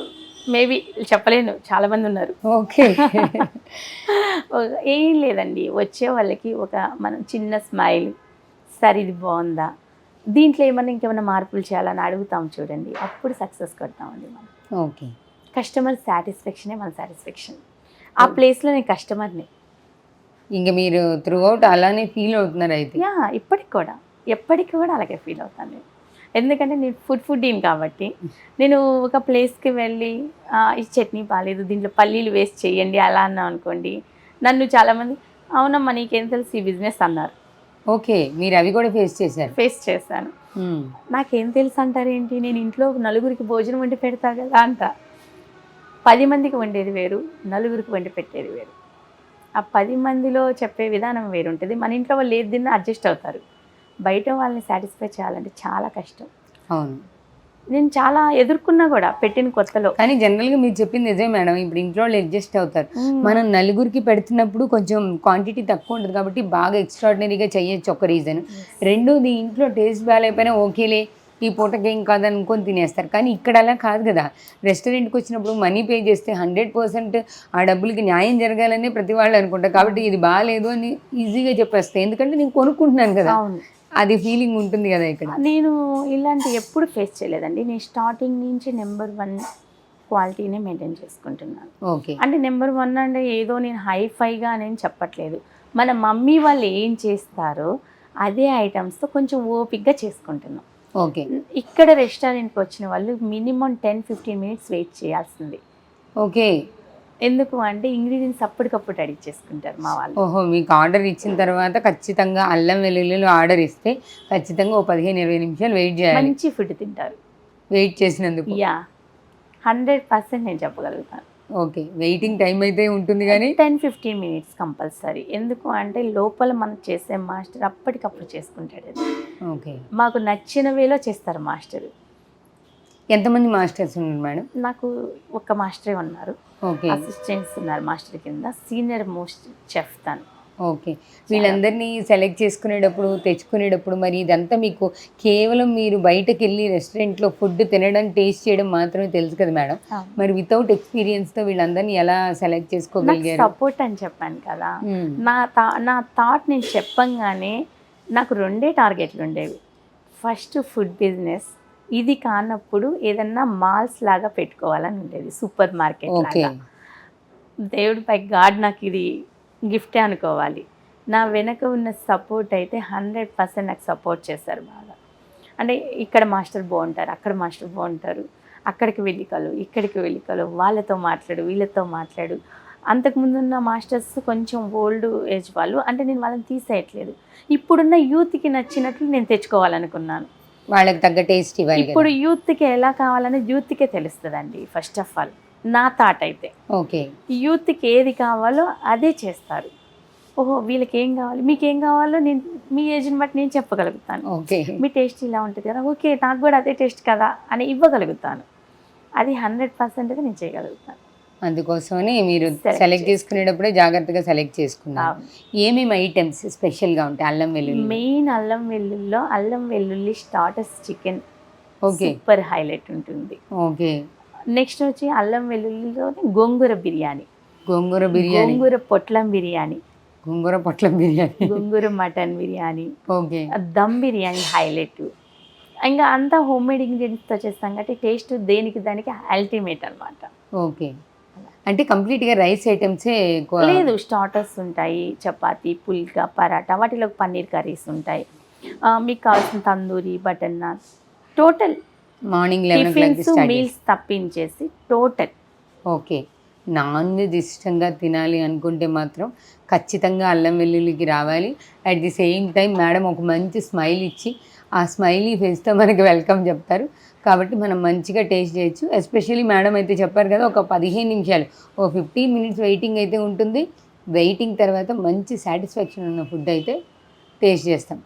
మేబీ చెప్పలేను, చాలామంది ఉన్నారు. ఓకే. ఏం లేదండి, వచ్చే వాళ్ళకి ఒక మనం చిన్న స్మైల్, సరే ఇది బాగుందా, దీంట్లో ఇంకేమైనా మార్పులు చేయాలని అడుగుతాం చూడండి, అప్పుడు సక్సెస్ కొడతామండి మనం. ఓకే. కస్టమర్ సాటిస్ఫాక్షనే మన సాటిస్ఫాక్షన్. ఆ ప్లేస్లో నేను కస్టమర్ని. ఇంకా మీరు త్రూ అవుట్ అలానే ఫీల్ అవుతున్నారు అయితే? యా, ఎప్పటికి కూడా అలాగే ఫీల్ అవుతాను నేను. ఎందుకంటే నేను ఫుడ్డీని కాబట్టి నేను ఒక ప్లేస్కి వెళ్ళి ఈ చట్నీ బాగాలేదు, దీంట్లో పల్లీలు వేస్ట్ చేయండి అలా అన్నా అనుకోండి, నన్ను చాలామంది అవునమ్మా నీకేం తెలుసు ఈ బిజినెస్ అన్నారు. ఓకే. మీరు అవి కూడా ఫేస్ చేశాను. నాకేం తెలుసు అంటారేంటి, నేను ఇంట్లో నలుగురికి భోజనం వండి పెడతా కదా అంట. 10 మందికి వండేది వేరు, నలుగురికి వండి పెట్టేది వేరు. ఆ 10 మందిలో చెప్పే విధానం వేరుంటుంది. మన ఇంట్లో వాళ్ళు ఏది తిన్నా అడ్జస్ట్ అవుతారు. బయట వాళ్ళని సాటిస్ఫై చేయాలంటే చాలా కష్టం. అవును, నేను చాలా ఎదుర్కొన్నా కూడా పెట్టిన కొత్తలో. కానీ జనరల్గా మీరు చెప్పింది నిజమే మేడం. ఇప్పుడు ఇంట్లో వాళ్ళు అడ్జస్ట్ అవుతారు. మనం నలుగురికి పెడుతున్నప్పుడు కొంచెం క్వాంటిటీ తక్కువ ఉంటుంది కాబట్టి బాగా ఎక్స్ట్రాడినరీగా చేయొచ్చు, ఒక రీజన్. రెండోది, ఇంట్లో టేస్ట్ బాగాలేకపోయినా ఓకేలే ఈ పూటకి ఏం కాదనుకొని తినేస్తారు. కానీ ఇక్కడ అలా కాదు కదా. రెస్టారెంట్కి వచ్చినప్పుడు మనీ పే చేస్తే 100% ఆ డబ్బులకి న్యాయం జరగాలని ప్రతి వాళ్ళు అనుకుంటారు. కాబట్టి ఇది బాగాలేదు అని ఈజీగా చెప్పేస్తాయి, ఎందుకంటే నేను కొనుక్కుంటున్నాను కదా. అది ఫీలింగ్ ఉంటుంది కదా ఇక్కడ. నేను ఇలాంటి ఎప్పుడు ఫేస్ చేయలేదండి. నేను స్టార్టింగ్ నుంచి నెంబర్ 1 క్వాలిటీనే మెయింటైన్ చేసుకుంటున్నాను. ఓకే, అంటే నెంబర్ 1 అంటే ఏదో నేను హైఫైగా నేను చెప్పట్లేదు. మన మమ్మీ వాళ్ళు ఏం చేస్తారో అదే ఐటమ్స్తో కొంచెం ఓపిక్గా చేసుకుంటున్నాం. ఓకే, ఇక్కడ రెస్టారెంట్కి వచ్చిన వాళ్ళు మినిమం 10-15 మినిట్స్ వెయిట్ చేయాల్సింది. ఓకే, ఎందుకు అంటే ఇంగ్రీడియంట్స్ అప్పటికప్పుడు రెడీ చేసుకుంటారు మా వాళ్ళు. ఓహో, మీకు ఆర్డర్ ఇచ్చిన తర్వాత ఖచ్చితంగా అల్లం వెల్లుల్లిలో ఆర్డర్ ఇస్తే ఖచ్చితంగా ఓ 15-20 నిమిషాలు వెయిట్ చేయాలి. మంచి ఫుడ్ తింటారు వెయిట్ చేసినందుకు. 100% నేను చెప్పగలుగుతాను. ఓకే, వెయిటింగ్ టైం అయితే ఉంటుంది కానీ 10-15 మినిట్స్ కంపల్సరీ. ఎందుకు అంటే లోపల మనం చేసే మాస్టర్ అప్పటికప్పుడు చేసుకుంటాడు. అది ఓకే, మాకు నచ్చిన వేలో చేస్తారు మాస్టర్. ఎంతమంది మాస్టర్స్ ఉన్నారు మేడం? నాకు ఒక మాస్టరే ఉన్నారు. ఓకే, అసిస్టెంట్స్ ఉన్నారు మాస్టర్ కింద. సీనియర్ మోస్ట్ చెఫ్ తను. ఓకే, వీళ్ళందరినీ సెలెక్ట్ చేసుకునేటప్పుడు, తెచ్చుకునేటప్పుడు మరి ఇదంతా మీకు కేవలం మీరు బయటకు వెళ్ళి రెస్టారెంట్లో ఫుడ్ తినడం, టేస్ట్ చేయడం మాత్రమే తెలుసు కదా మేడం. మరి వితౌట్ ఎక్స్పీరియన్స్తో వీళ్ళందరినీ ఎలా సెలెక్ట్ చేసుకోగలిగారు? సపోర్ట్ అని చెప్పాను కదా. నా థాట్ నేను చెప్పంగానే నాకు 2 టార్గెట్లు ఉండేవి. ఫస్ట్ ఫుడ్ బిజినెస్, ఇది కానప్పుడు ఏదన్నా మాల్స్ లాగా పెట్టుకోవాలని ఉండేది, సూపర్ మార్కెట్ లాగా. దేవుడిపై గాడ్ నాకు ఇది గిఫ్టే అనుకోవాలి. నా వెనక ఉన్న సపోర్ట్ అయితే 100% నాకు సపోర్ట్ చేశారు బాగా. అంటే ఇక్కడ మాస్టర్ బాగుంటారు, అక్కడ మాస్టర్ బాగుంటారు, అక్కడికి వెళ్ళి కలు, ఇక్కడికి వెళ్ళి కలు, వాళ్ళతో మాట్లాడు, వీళ్ళతో మాట్లాడు. అంతకుముందున్న మాస్టర్స్ కొంచెం ఓల్డ్ ఏజ్ వాళ్ళు, అంటే నేను వాళ్ళని తీసేయట్లేదు. ఇప్పుడున్న యూత్కి నచ్చినట్లు నేను తెచ్చుకోవాలనుకున్నాను. వాళ్ళకి తగ్గ టేస్ట్ ఇవ్వాలి. ఇప్పుడు యూత్కి ఎలా కావాలని యూత్కే తెలుస్తుందండి. ఫస్ట్ ఆఫ్ ఆల్ నా థాట్ అయితే, ఓకే, యూత్కి ఏది కావాలో అదే చేస్తారు. ఓహో వీళ్ళకి ఏం కావాలి, మీకు ఏం కావాలో నేను మీ ఏజ్ని బట్టి నేను చెప్పగలుగుతాను. ఓకే, మీ టేస్ట్ ఇలా ఉంటుంది కదా, ఓకే నాకు కూడా అదే టేస్ట్ కదా అని ఇవ్వగలుగుతాను. అది 100% నేను చేయగలుగుతాను. అందుకోసమని మీరు సెలెక్ట్ చేసుకునేటప్పుడే జాగ్రత్తగా సెలెక్ట్ చేసుకున్నారు. ఏమేమి ఐటమ్స్ స్పెషల్గా ఉంటాయి? అల్లం వెల్లుల్లి మెయిన్, అల్లం వెల్లుల్లిలో అల్లం వెల్లుల్లి starters chicken okay super highlight ఉంటుంది. ఓకే, నెక్స్ట్ వచ్చి అల్లం వెల్లుల్లిలో గోంగూర బిర్యానీ, గోంగూర బిర్యానీ, గోంగూర పొట్లం బిర్యానీ, గోంగూర పొట్లం బిర్యానీ, గోంగూర mutton biryani, okay, dum biryani highlight. ఇంకా అంతా హోమ్ మేడ్ ఇంగ్రీడియంట్స్తో చేస్తాం కాబట్టి టేస్ట్ దేనికి దానికి అల్టిమేట్ అనమాట. ఓకే, అంటే కంప్లీట్గా రైస్ ఐటమ్సే లేదు, స్టార్టర్స్ ఉంటాయి, చపాతీ, పుల్కా, పరాటా, వాటిలో పన్నీర్ కర్రీస్ ఉంటాయి. మీకు కావాల్సిన tandoori, butter naan, total morning tiffins meals తప్పించేసి టోటల్. ఓకే, నాన్ వెజ్ ఇష్టంగా తినాలి అనుకుంటే మాత్రం ఖచ్చితంగా అల్లం వెల్లుల్లికి రావాలి. At the same time madam ఒక మంచి స్మైల్ ఇచ్చి ఆ స్మైలీ ఫేస్తో మనకి వెల్కమ్ చెప్తారు. కాబట్టి మనం మంచిగా టేస్ట్ చేయొచ్చు. ఎస్పెషల్లీ మేడం అయితే చెప్పారు కదా, ఒక 15 నిమిషాలు, ఓ 15 మినిట్స్ వెయిటింగ్ అయితే ఉంటుంది. వెయిటింగ్ తర్వాత మంచి సాటిస్ఫాక్షన్ ఉన్న ఫుడ్ అయితే టేస్ట్ చేస్తాం.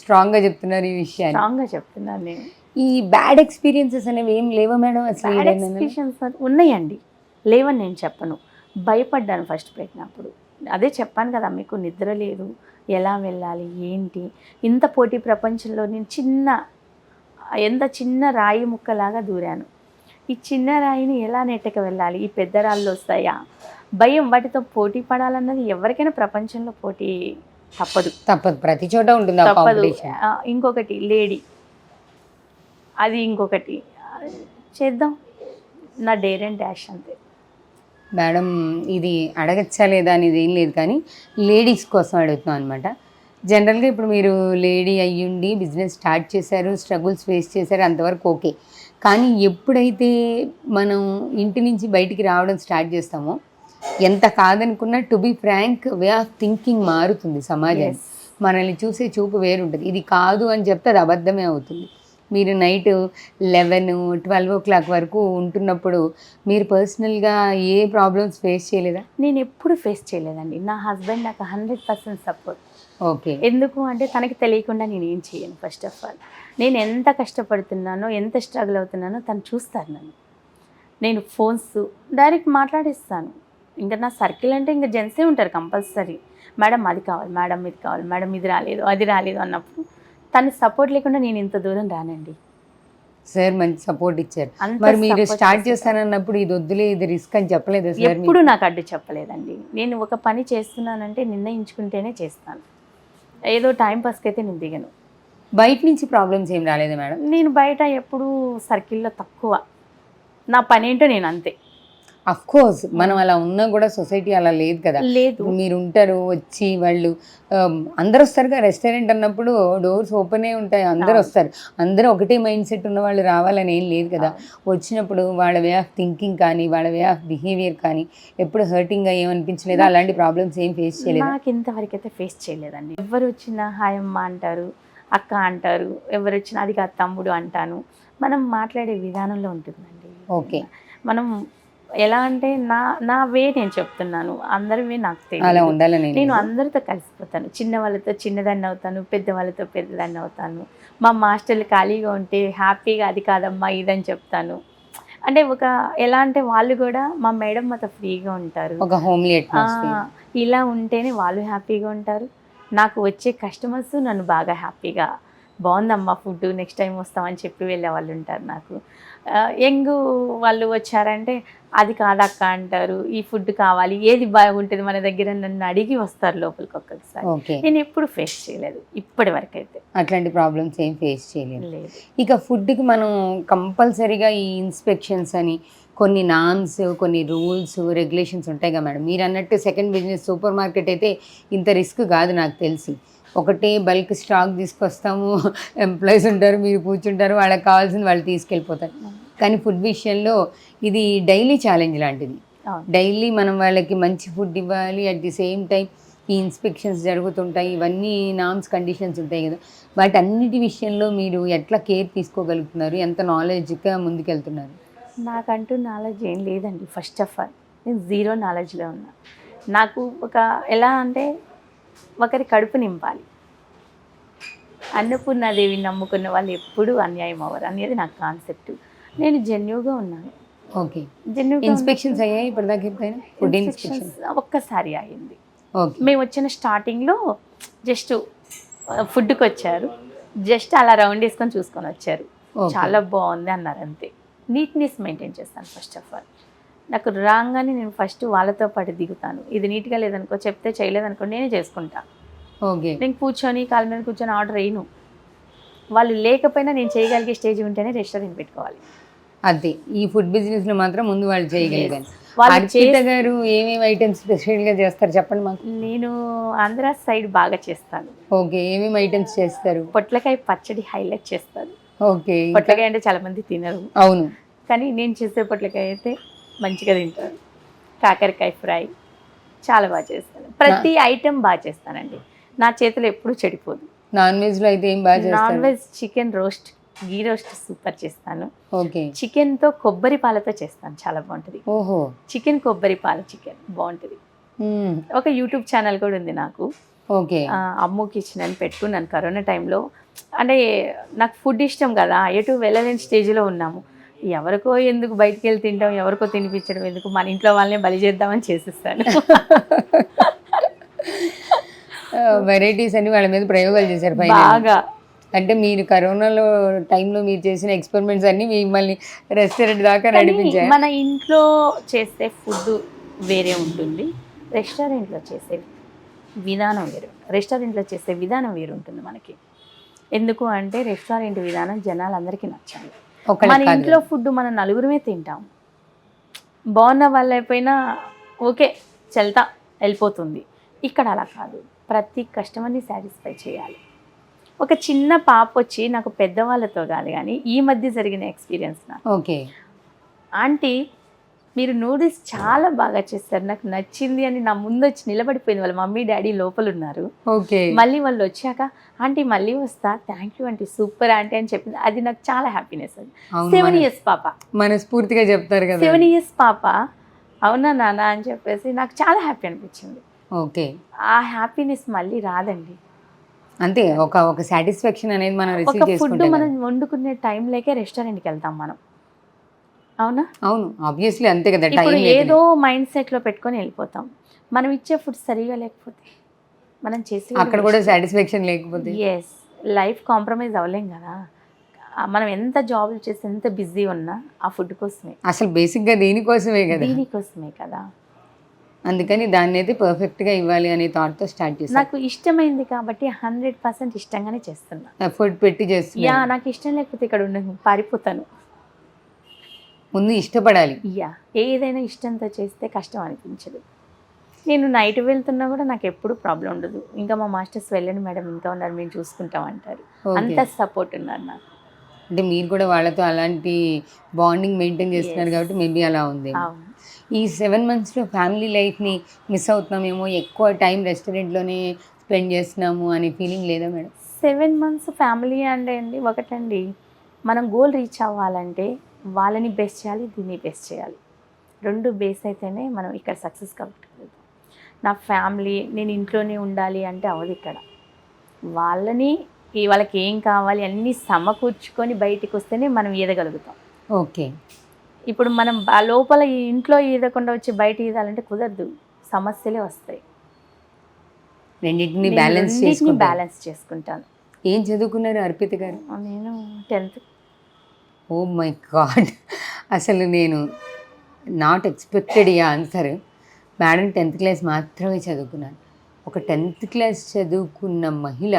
స్ట్రాంగ్గా చెప్తున్నారు ఈ విషయాన్ని. స్ట్రాంగ్గా చెప్తున్నాను నేను. ఈ బ్యాడ్ ఎక్స్పీరియన్సెస్ అనేవి ఏం లేవా మేడం? అసలు బ్యాడ్ ఎక్స్పీరియన్స్ ఉన్నాయండి, లేవని నేను చెప్పను. భయపడ్డాను ఫస్ట్ పెట్టినప్పుడు. అదే చెప్పాను కదా మీకు, నిద్ర లేదు, ఎలా వెళ్ళాలి ఏంటి. ఇంత పోటీ ప్రపంచంలో నేను ఎంత చిన్న రాయి ముక్కలాగా దూరాను. ఈ చిన్న రాయిని ఎలా నెట్టక వెళ్ళాలి, ఈ పెద్ద రాళ్ళు వస్తాయా, భయం. వాటితో పోటీ పడాలన్నది ఎవరికైనా ప్రపంచంలో పోటీ తప్పదు, ప్రతి చోట ఉంటుంది, తప్పదు. ఇంకొకటి లేడీ, అది ఇంకొకటి చేద్దాం, నా డేర్ అండ్ డాష్ అంతే. మేడం ఇది అడగచ్చా లేదా అనేది ఏం లేదు, కానీ లేడీస్ కోసం అడుగుతున్నాం అనమాట. జనరల్గా ఇప్పుడు మీరు లేడీ అయ్యుండి బిజినెస్ స్టార్ట్ చేశారు, స్ట్రగుల్స్ ఫేస్ చేశారు, అంతవరకు ఓకే. కానీ ఎప్పుడైతే మనం ఇంటి నుంచి బయటికి రావడం స్టార్ట్ చేస్తామో, ఎంత కాదనుకున్నా to be frank way of thinking మారుతుంది సమాజాన్ని. మనల్ని చూసే చూపు వేరుంటుంది. ఇది కాదు అని చెప్తే అది అబద్ధమే అవుతుంది. మీరు నైట్ 11-12 వరకు ఉంటున్నప్పుడు మీరు పర్సనల్గా ఏ ప్రాబ్లమ్స్ ఫేస్ చేయలేదా? నేను ఎప్పుడు ఫేస్ చేయలేదండి. నా హస్బెండ్ నాకు 100% సపోర్ట్. ఓకే. ఎందుకు అంటే తనకి తెలియకుండా నేను ఏం చేయను. ఫస్ట్ ఆఫ్ ఆల్ నేను ఎంత కష్టపడుతున్నానో, ఎంత స్ట్రగుల్ అవుతున్నానో తను చూస్తారు నన్ను. నేను ఫోన్స్ డైరెక్ట్ మాట్లాడిస్తాను. ఇంకా నా సర్కిల్ అంటే ఇంకా జెంట్సే ఉంటారు కంపల్సరీ. మేడం అది కావాలి, మేడం ఇది కావాలి, మేడం ఇది రాలేదు, అది రాలేదు అన్నప్పుడు తన సపోర్ట్ లేకుండా నేను ఇంత దూరం రానండి. సార్ మంచి సపోర్ట్ ఇచ్చారు. అంత మరి మీరు support స్టార్ట్ చేస్తారు. చేస్తానన్నప్పుడు ఇది వద్దులే, ఇది రిస్క్ అని చెప్పలేదు సార్? ఎప్పుడు నాకు అడ్డు చెప్పలేదండి. నేను ఒక పని చేస్తున్నానంటే నిర్ణయించుకుంటేనే చేస్తాను. ఏదో టైం పాస్కి అయితే నేను దిగను. బయట నుంచి ప్రాబ్లమ్స్ ఏం రాలేదా మేడం? నేను బయట ఎప్పుడూ సర్కిల్లో తక్కువ. నా పని ఏంటో నేను అంతే. అఫ్ కోర్స్ మనం అలా ఉన్నా కూడా సొసైటీ అలా లేదు కదా. లేదు, మీరు ఉంటారు వచ్చి వాళ్ళు అందరు వస్తారు కదా. రెస్టారెంట్ అన్నప్పుడు డోర్స్ ఓపెనే ఉంటాయి, అందరు వస్తారు. అందరూ ఒకటే మైండ్ సెట్ ఉన్న వాళ్ళు రావాలని ఏం లేదు కదా. వచ్చినప్పుడు వాళ్ళ వే ఆఫ్ థింకింగ్ కానీ వాళ్ళ వే ఆఫ్ బిహేవియర్ కానీ ఎప్పుడు హర్టింగ్గా ఏమనిపించలేదా? అలాంటి ప్రాబ్లమ్స్ ఏం ఫేస్ చేయలేదు? నాకు ఇంతవరకు అయితే ఫేస్ చేయలేదండి. ఎవరు వచ్చినా హాయ్ అమ్మ అంటారు, అక్క అంటారు. ఎవరు వచ్చినా అది కాదు తమ్ముడు అంటాను. మనం మాట్లాడే విధానంలో ఉంటుందండి. ఓకే. మనం ఎలా అంటే నా వే నేను చెప్తున్నాను. అందరి వే నాకు అలా తెలియదు. ఉండాలని నేను అందరితో కలిసిపోతాను. చిన్న వాళ్ళతో చిన్నదాన్ని అవుతాను, పెద్దవాళ్ళతో పెద్దదాన్ని అవుతాను. మా మాస్టర్లు ఖాళీగా ఉంటే హ్యాపీగా అది కాదమ్మా ఇదని చెప్తాను. అంటే ఒక ఎలా అంటే వాళ్ళు కూడా మా మేడం మాతో ఫ్రీగా ఉంటారు. ఒక హోమ్లీ అట్మాస్ఫియర్. ఇలా ఉంటేనే వాళ్ళు హ్యాపీగా ఉంటారు. నాకు వచ్చే కస్టమర్స్ నన్ను బాగా హ్యాపీగా బాగుందమ్మా ఫుడ్, నెక్స్ట్ టైం వస్తామని చెప్పి వెళ్ళే వాళ్ళు ఉంటారు. నాకు యంగ్ వాళ్ళు వచ్చారంటే అది కాదక్క అంటారు, ఈ ఫుడ్ కావాలి, ఏది బాగుంటుంది మన దగ్గర నన్ను అడిగి వస్తారు లోపలికి ఒక్కొక్కసారి. ఓకే. నేను ఎప్పుడు ఫేస్ చేయలేదు ఇప్పటి వరకు అయితే. అట్లాంటి ప్రాబ్లమ్స్ ఏం ఫేస్ చేయలేదు. లేదు. ఇక ఫుడ్కి మనం కంపల్సరీగా ఈ ఇన్స్పెక్షన్స్ అని కొన్ని నామ్స్, కొన్ని రూల్స్, రెగ్యులేషన్స్ ఉంటాయి కదా మేడం. మీరు అన్నట్టు సెకండ్ బిజినెస్ సూపర్ మార్కెట్ అయితే ఇంత రిస్క్ కాదు నాకు తెలిసి. ఒకటే బల్క్ స్టాక్ తీసుకొస్తాము, ఎంప్లాయీస్ ఉంటారు, మీరు కూర్చుంటారు, వాళ్ళకి కావాల్సింది వాళ్ళు తీసుకెళ్ళిపోతారు. కానీ ఫుడ్ విషయంలో ఇది డైలీ ఛాలెంజ్ లాంటిది. డైలీ మనం వాళ్ళకి మంచి ఫుడ్ ఇవ్వాలి, అట్ ది సేమ్ టైం ఈ ఇన్స్పెక్షన్స్ జరుగుతుంటాయి, ఇవన్నీ నామ్స్ కండిషన్స్ ఉంటాయి కదా. వాటన్నిటి విషయంలో మీరు ఎట్లా కేర్ తీసుకోగలుగుతున్నారు? ఎంత నాలెడ్జ్గా ముందుకెళ్తున్నారు? నాకంటూ నాలెడ్జ్ ఏం లేదండి. ఫస్ట్ ఆఫ్ ఆల్ నేను జీరో నాలెడ్జ్లో ఉన్నా. నాకు ఒక ఎలా అంటే ఒకరి కడుపు నింపాలి. అన్నపూర్ణాదేవిని నమ్ముకున్న వాళ్ళు ఎప్పుడూ అన్యాయం అవ్వరు అనేది నాకు కాన్సెప్ట్. నేను జెన్యూగా ఉన్నాను. ఓకే. జెన్యూగా ఇన్స్పెక్షన్స్ అయ్యాయి ఇప్పటిదాకా ఎప్పుడైనా? ఫుడ్ ఇన్స్పెక్షన్ ఒక్కసారి అయింది. ఓకే. మేము వచ్చిన స్టార్టింగ్లో జస్ట్ ఫుడ్కి వచ్చారు, జస్ట్ అలా రౌండ్ వేసుకొని చూసుకొని వచ్చారు. చాలా బాగుంది అన్నారు అంతే. నీట్నెస్ మెయింటైన్ చేస్తాను ఫస్ట్ ఆఫ్ ఆల్. నాకు రాగానే నేను ఫస్ట్ వాళ్ళతో పాటు దిగుతాను. ఇది నీట్గా లేదనుకో, చెప్తే చేయలేదనుకో నేనే చేసుకుంటాను. ఓకే. నేను కూర్చొని కాళ్ళ మీద కూర్చొని ఆర్డర్ వేయను. వాళ్ళు లేకపోయినా నేను చేయగలిగే స్టేజ్ ఉంటేనే రెస్టారెంట్ పెట్టుకోవాలి. అదే ఈ ఫుడ్ బిజినెస్లో మాత్రం ముందు వాళ్ళు చేయగలిగాను. వాళ్ళు అర్పిత గారు ఏమేమి ఐటమ్స్ స్పెషల్గా చేస్తారు చెప్పండి మాకు. నేను ఆంధ్ర సైడ్ బాగా చేస్తాను. ఓకే. ఏమేమి ఐటమ్స్ చేస్తారు? పొట్లకాయ పచ్చడి హైలైట్ చేస్తాను. ఓకే. పొట్లకాయ అంటే చాలా మంది తినరు, అవును, కానీ నేను చేసే పొట్లకాయ అయితే మంచిగా తింటారు. కాకరకాయ ఫ్రై చాలా బాగా చేస్తాను. ప్రతి ఐటెం బాగా చేస్తానండి. నా చేతిలో ఎప్పుడూ చెడిపోదు. నాన్ వెజ్లో అయితే ఏం బాగా చేస్తారు? నాన్ వెజ్ చికెన్ రోస్ట్, గీ రోస్ట్ సూపర్ చేస్తాను. ఓకే. చికెన్తో కొబ్బరి పాలతో చేస్తాను, చాలా బాగుంటుంది. ఓహో. చికెన్ కొబ్బరి పాల చికెన్ బాగుంటుంది. ఒక యూట్యూబ్ ఛానల్ కూడా ఉంది నాకు. ఓకే. అమ్ము కిచెన్ అని పెట్టుకున్నాను కరోనా టైంలో. అంటే నాకు ఫుడ్ ఇష్టం కదా, ఎటు వెళ్ళలేని స్టేజ్లో ఉన్నాము. ఎవరికో ఎందుకు బయటికి వెళ్ళి తింటాం, ఎవరికో తినిపించడం ఎందుకు, మన ఇంట్లో వాళ్ళనే బలి చేద్దామని చేసేస్తాను. వెరైటీస్ అన్ని వాళ్ళ మీద ప్రయోగాలు చేశారు బాగా. అంటే మీరు కరోనాలో టైంలో మీరు చేసిన ఎక్స్పెరిమెంట్స్ అన్ని మిమ్మల్ని రెస్టారెంట్ దాకా నడిపించారు. మన ఇంట్లో చేసే ఫుడ్ వేరే ఉంటుంది, రెస్టారెంట్లో చేసే విధానం వేరు. రెస్టారెంట్లో చేసే విధానం వేరు ఉంటుంది మనకి. ఎందుకు అంటే రెస్టారెంట్ విధానం జనాలందరికీ నచ్చాలి. మన ఇంట్లో ఫుడ్ మనం నలుగురమే తింటాం. బాగున్న వాళ్ళు అయిపోయినా ఓకే చల్తా వెళ్ళిపోతుంది. ఇక్కడ అలా కాదు, ప్రతి కస్టమర్ని సాటిస్ఫై చేయాలి. ఒక చిన్న పాప వచ్చి నాకు పెద్దవాళ్ళతో కాదు కానీ ఈ మధ్య జరిగిన ఎక్స్పీరియన్స్ నాకు. ఓకే. ఆంటీ మీరు నూడిల్స్ చాలా బాగా చేస్తారు, నాకు నచ్చింది అని నా ముందు వచ్చి నిలబడిపోయింది. వాళ్ళ మమ్మీ డాడీ లోపల ఉన్నారు. ఓకే. మళ్ళీ వాళ్ళు వచ్చాక ఆంటీ మళ్ళీ వస్తా, thank you aunty, super aunty అని చెప్పింది. అది నాకు చాలా హ్యాపీనెస్. అది 7 years పాప, మనస్ఫూర్తిగా చెప్తారు కదా. 7 years పాప అవునా నాన్న అని చెప్పేసి నాకు చాలా హ్యాపీ అనిపించింది. ఓకే. ఆ హ్యాపీనెస్ మళ్ళీ రాదండి. అంతే, ఒక సాటిస్ఫాక్షన్ అనేది మనం ఒక రిసీవ్ ఫుడ్ చేసుకుంటాం. మనం వండుకునే టైంలోకే రెస్టారెంట్కి వెళ్తాం మనం, అవునా? అవును, ఆబ్వియస్లీ అంతే కదా. ఇప్పుడు టైం ఏదో మైండ్ సెట్లో పెట్టుకొని వెళ్ళిపోతాం. మనం ఇచ్చే ఫుడ్ సరిగా లేకపోతే, మనం చేసే అక్కడ కూడా సాటిస్ఫాక్షన్ లేకపోతే, ఎస్, లైఫ్ కాంప్రమైజ్ అవ్వలేం కదా. మనం ఎంత జాబులు చేసి ఎంత బిజీ ఉన్నా ఆ ఫుడ్ కోసమే, అసలు బేసిక్గా దీనికోసమే కదా, దీనికోసమే కదా. అందుకని దాన్ని అయితే పర్ఫెక్ట్గా ఇవ్వాలి అనే థాట్తో స్టార్ట్ చేస్తాను. నాకు ఇష్టమైంది కాబట్టి 100% ఇష్టంగానే చేస్తున్నా. ఎఫర్ట్ పెట్టి చేస్తున్నా. యా, నాకు ఇష్టం లేకపోతే ఇక్కడ ఉండను, పారిపోతాను. ముందు ఇష్టపడాలి. యా, ఏదైనా ఇష్టంతో చేస్తే కష్టం అనిపించదు. నేను నైట్ వెళ్తున్నా కూడా నాకు ఎప్పుడు ప్రాబ్లం ఉండదు. ఇంకా మా మాస్టర్స్ వెళ్ళండి మేడం, ఇంకా ఉన్నారు, మేము చూసుకుంటాం అంటారు. అంత సపోర్ట్ ఉన్నారు నాకు. అంటే మీరు కూడా వాళ్ళతో అలాంటి బాండింగ్ మెయింటైన్ చేస్తున్నారు కాబట్టి మేబీ అలా ఉంది. ఈ 7 monthsలో ఫ్యామిలీ లైఫ్ని మిస్ అవుతున్నామేమో, ఎక్కువ టైం రెస్టారెంట్లోనే స్పెండ్ చేస్తున్నాము అనే ఫీలింగ్ లేదా మేడం? 7 months ఫ్యామిలీ అండి ఒకటండి, మనం గోల్ రీచ్ అవ్వాలంటే వాళ్ళని బేస్ చేయాలి, దీన్ని బేస్ చేయాలి. 2 బేస్ అయితేనే మనం ఇక్కడ సక్సెస్ కలుగుతుంది. నా ఫ్యామిలీ నేను ఇంట్లోనే ఉండాలి అంటే అవ్వదు. ఇక్కడ వాళ్ళకి ఏం కావాలి అన్నీ సమకూర్చుకొని బయటికి వస్తేనే మనం ఈదగలుగుతాం. ఓకే. ఇప్పుడు మనం లోపల ఇంట్లో ఈదకుండా వచ్చి బయట ఈదాలంటే కుదరదు, సమస్యలే వస్తాయి. రెండింటిని బ్యాలెన్స్ చేసుకుంటాను. ఏం చదువుకున్నారు అర్పిత గారు? నేను 10th. ఓ మై గాడ్, అసలు నేను నాట్ ఎక్స్పెక్టెడ్ ఈ ఆన్సర్. మేడం 10th class మాత్రమే చదువుకున్నాను. ఒక 10th class చదువుకున్న మహిళ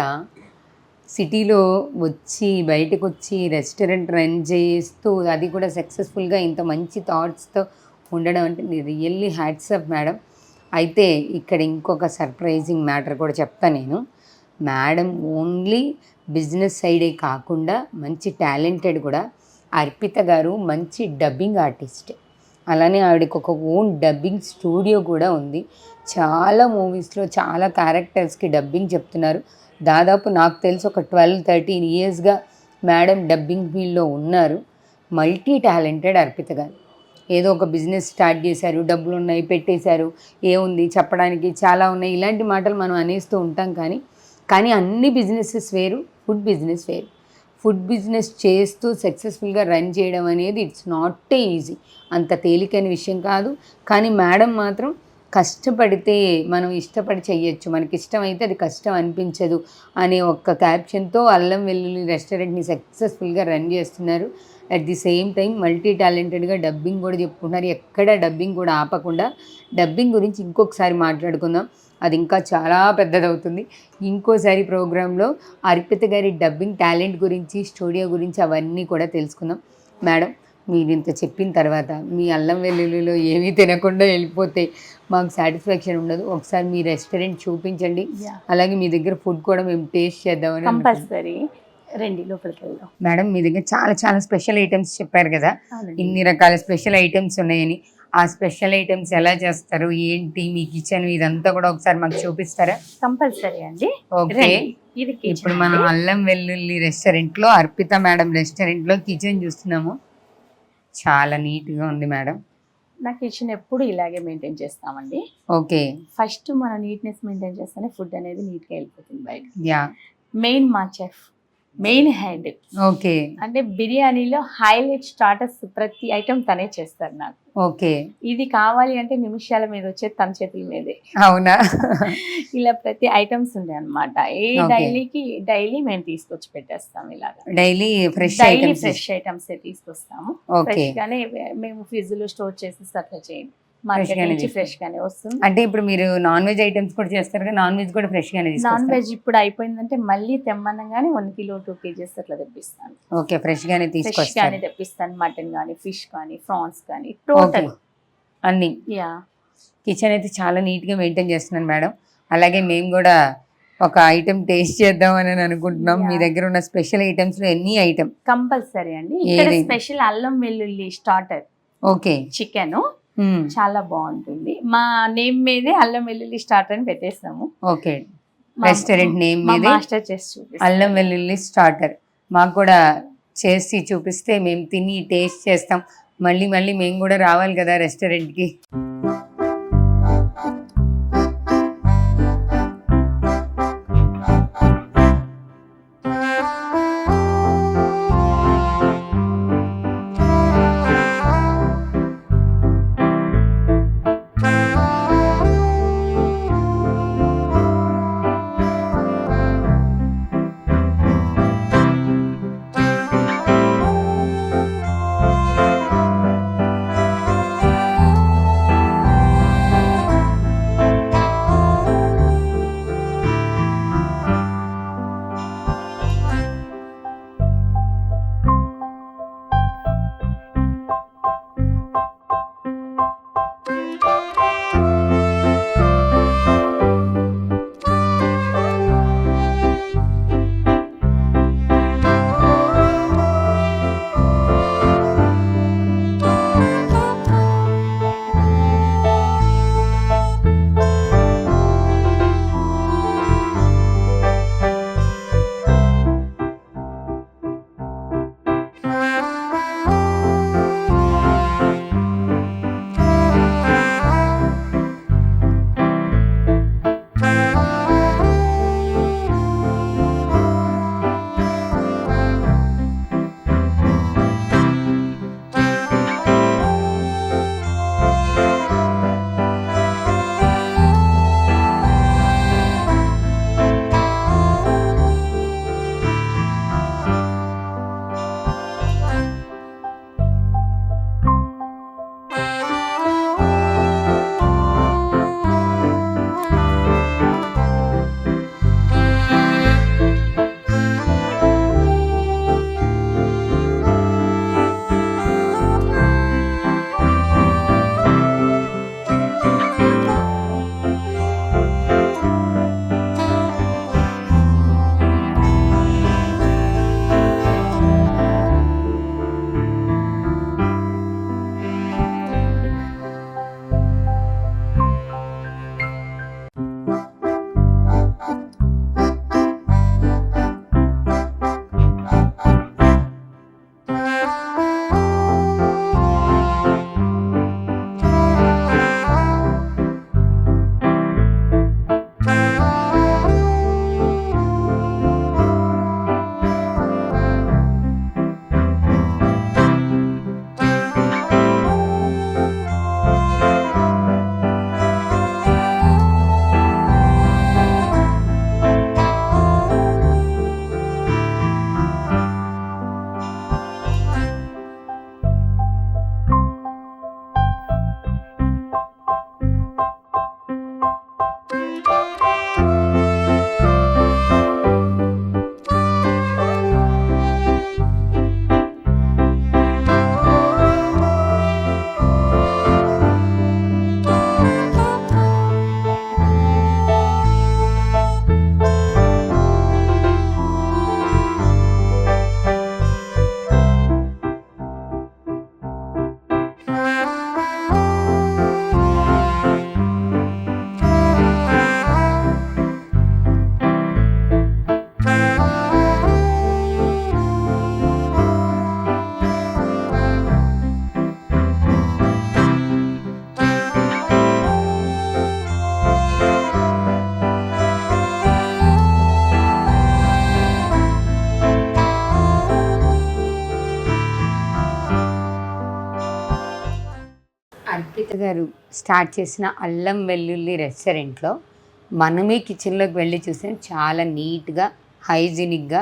సిటీలో వచ్చి బయటకు వచ్చి రెస్టారెంట్ రన్ చేస్తూ, అది కూడా సక్సెస్ఫుల్గా ఇంత మంచి థాట్స్తో ఉండడం అంటే రియల్లీ హ్యాట్స్ ఆఫ్ మేడం. అయితే ఇక్కడ ఇంకొక సర్ప్రైజింగ్ మ్యాటర్ కూడా చెప్తాను నేను. మేడం ఓన్లీ బిజినెస్ సైడే కాకుండా మంచి టాలెంటెడ్ కూడా. అర్పిత గారు మంచి డబ్బింగ్ ఆర్టిస్ట్, అలానే ఆవిడకి ఒక ఓన్ డబ్బింగ్ స్టూడియో కూడా ఉంది. చాలా మూవీస్లో చాలా క్యారెక్టర్స్కి డబ్బింగ్ చెప్తున్నారు. దాదాపు నాకు తెలిసి ఒక 12-13 yearsగా మేడం డబ్బింగ్ ఫీల్డ్లో ఉన్నారు. మల్టీ టాలెంటెడ్ అర్పిత గారు. ఏదో ఒక బిజినెస్ స్టార్ట్ చేశారు, డబ్బులు ఉన్నాయి పెట్టేశారు, ఏముంది చెప్పడానికి, చాలా ఉన్నాయి, ఇలాంటి మాటలు మనం అనేస్తూ ఉంటాం. కానీ అన్ని బిజినెసెస్ వేరు, ఫుడ్ బిజినెస్ వేరు. ఫుడ్ బిజినెస్ చేస్తూ సక్సెస్ఫుల్గా రన్ చేయడం అనేది ఇట్స్ నాట్ ఏ ఈజీ, అంత తేలికైన విషయం కాదు. కానీ మేడం మాత్రం కష్టపడితే మనం ఇష్టపడి చెయ్యొచ్చు, మనకి ఇష్టమైతే అది కష్టం అనిపించదు అనే ఒక్క క్యాప్షన్తో అల్లం వెల్లుల్లి రెస్టారెంట్ని సక్సెస్ఫుల్గా రన్ చేస్తున్నారు. At the same time multi టాలెంటెడ్గా డబ్బింగ్ కూడా చెప్పుకుంటున్నారు. ఎక్కడ డబ్బింగ్ కూడా ఆపకుండా. డబ్బింగ్ గురించి ఇంకొకసారి మాట్లాడుకుందాం, అది ఇంకా చాలా పెద్దదవుతుంది. ఇంకోసారి ప్రోగ్రాంలో అర్పిత గారి డబ్బింగ్ టాలెంట్ గురించి, స్టూడియో గురించి అవన్నీ కూడా తెలుసుకుందాం. మేడం, మీరు ఇంత చెప్పిన తర్వాత మీ అల్లం వెల్లుల్లిలో ఏమీ తినకుండా వెళ్ళిపోతే మాకు సాటిస్ఫాక్షన్ ఉండదు. ఒకసారి మీ రెస్టారెంట్ చూపించండి, అలాగే మీ దగ్గర ఫుడ్ కూడా మేము టేస్ట్ చేద్దామని. కంపల్సరీ రండి, లోపలికి వెళ్దాం. మేడం, మీ దగ్గర చాలా చాలా స్పెషల్ ఐటమ్స్ చెప్పారు కదా, ఇన్ని రకాల స్పెషల్ ఐటమ్స్ ఉన్నాయని. ఆ స్పెషల్ ఐటమ్స్ ఎలా చేస్తారు, ఏంటి మీ కిచెన్, ఇదంతా కూడా ఒకసారి మాకు చూపిస్తారా? కంపల్సరీ అండి. ఓకే. ఇప్పుడు మనం అల్లం వెల్లుల్లి రెస్టారెంట్లో, అర్పిత మేడం రెస్టారెంట్లో కిచెన్ చూస్తున్నాము. చాలా నీట్గా ఉంది మేడం. నా కిచెన్ ఎప్పుడు ఇలాగే మెయింటైన్ చేస్తామండి. ఓకే. ఫస్ట్ మన నీట్నెస్ మెయింటైన్ చేస్తేనే ఫుడ్ అనేది నీట్గా వెళ్ళిపోతుంది బయట. యా. మెయిన్ మా చెఫ్, మెయిన్ హెడ్. ఓకే. అంటే బిర్యానీలో హైలైట్ స్టార్టర్స్ ప్రతి ఐటమ్ తనే చేస్తారు నాకు. ఓకే. ఇది కావాలి అంటే నిమిషాల మీద వచ్చే తన చేతుల మీదే. అవునా? ఇలా ప్రతి ఐటమ్స్ ఉన్నాయి అన్నమాట. డైలీ మేము తీసుకొచ్చి పెట్టేస్తాం. ఇలాగా డైలీ ఫ్రెష్ ఐటమ్స్ తీసుకొస్తాము. ఫ్రెష్ గానే మేము ఫ్రిడ్జ్ లో స్టోర్ చేసి అట్లా చేయండి. మార్కెట్ నుంచి ఫ్రెష్ గానే వస్తుంది. అంటే ఇప్పుడు మీరు నాన్ వెజ్ ఐటమ్స్ కూడా చేస్తారు కదా, నాన్ వెజ్ కూడా ఫ్రెష్ గానే తీసుకొస్తారు? నాన్ వెజ్ ఇప్పుడు అయిపోయిందంటే మళ్ళీ తెమ్మనగానే 1 kilo 2 kgs అట్లా తెప్పిస్తాను. ఓకే, ఫ్రెష్ గానే తీసుకొస్తాను. తెప్పిస్తాను. మటన్ కానీ, ఫిష్ కానీ, ప్రాన్స్ కానీ, టోటల్ అన్ని. యా. కిచెన్ అయితే చాలా నీట్ గా మెయింటైన్ చేస్తున్నాను మేడం. అలాగే మేము కూడా ఒక ఐటమ్ టేస్ట్ చేద్దామని అనుకుంటున్నాం. మీ దగ్గర ఉన్న స్పెషల్ ఐటమ్స్ లో ఎన్ని ఐటమ్? కంపల్సరీ అండి. ఇక్కడ స్పెషల్ అల్లం వెల్లుల్లి స్టార్టర్. ఓకే. చికెన్, చాలా బాగుంటుంది. మా నేమ్ మీదే అల్లం వెల్లుల్లి స్టార్టర్ అని పెట్టేస్తాము. ఓకే, రెస్టారెంట్ నేమ్ మీదే మాస్టర్ చేసి చూపిస్తాం. అల్లం వెల్లుల్లి స్టార్టర్. మాకు కూడా చేసి చూపిస్తే మేము తిని టేస్ట్ చేస్తాం. మళ్ళీ మళ్ళీ మేము కూడా రావాలి కదా రెస్టారెంట్కి. అర్పిత గారు స్టార్ట్ చేసిన అల్లం వెల్లుల్లి రెస్టారెంట్లో మనమే కిచెన్లోకి వెళ్ళి చూసాం. చాలా నీట్గా, హైజీనిక్గా,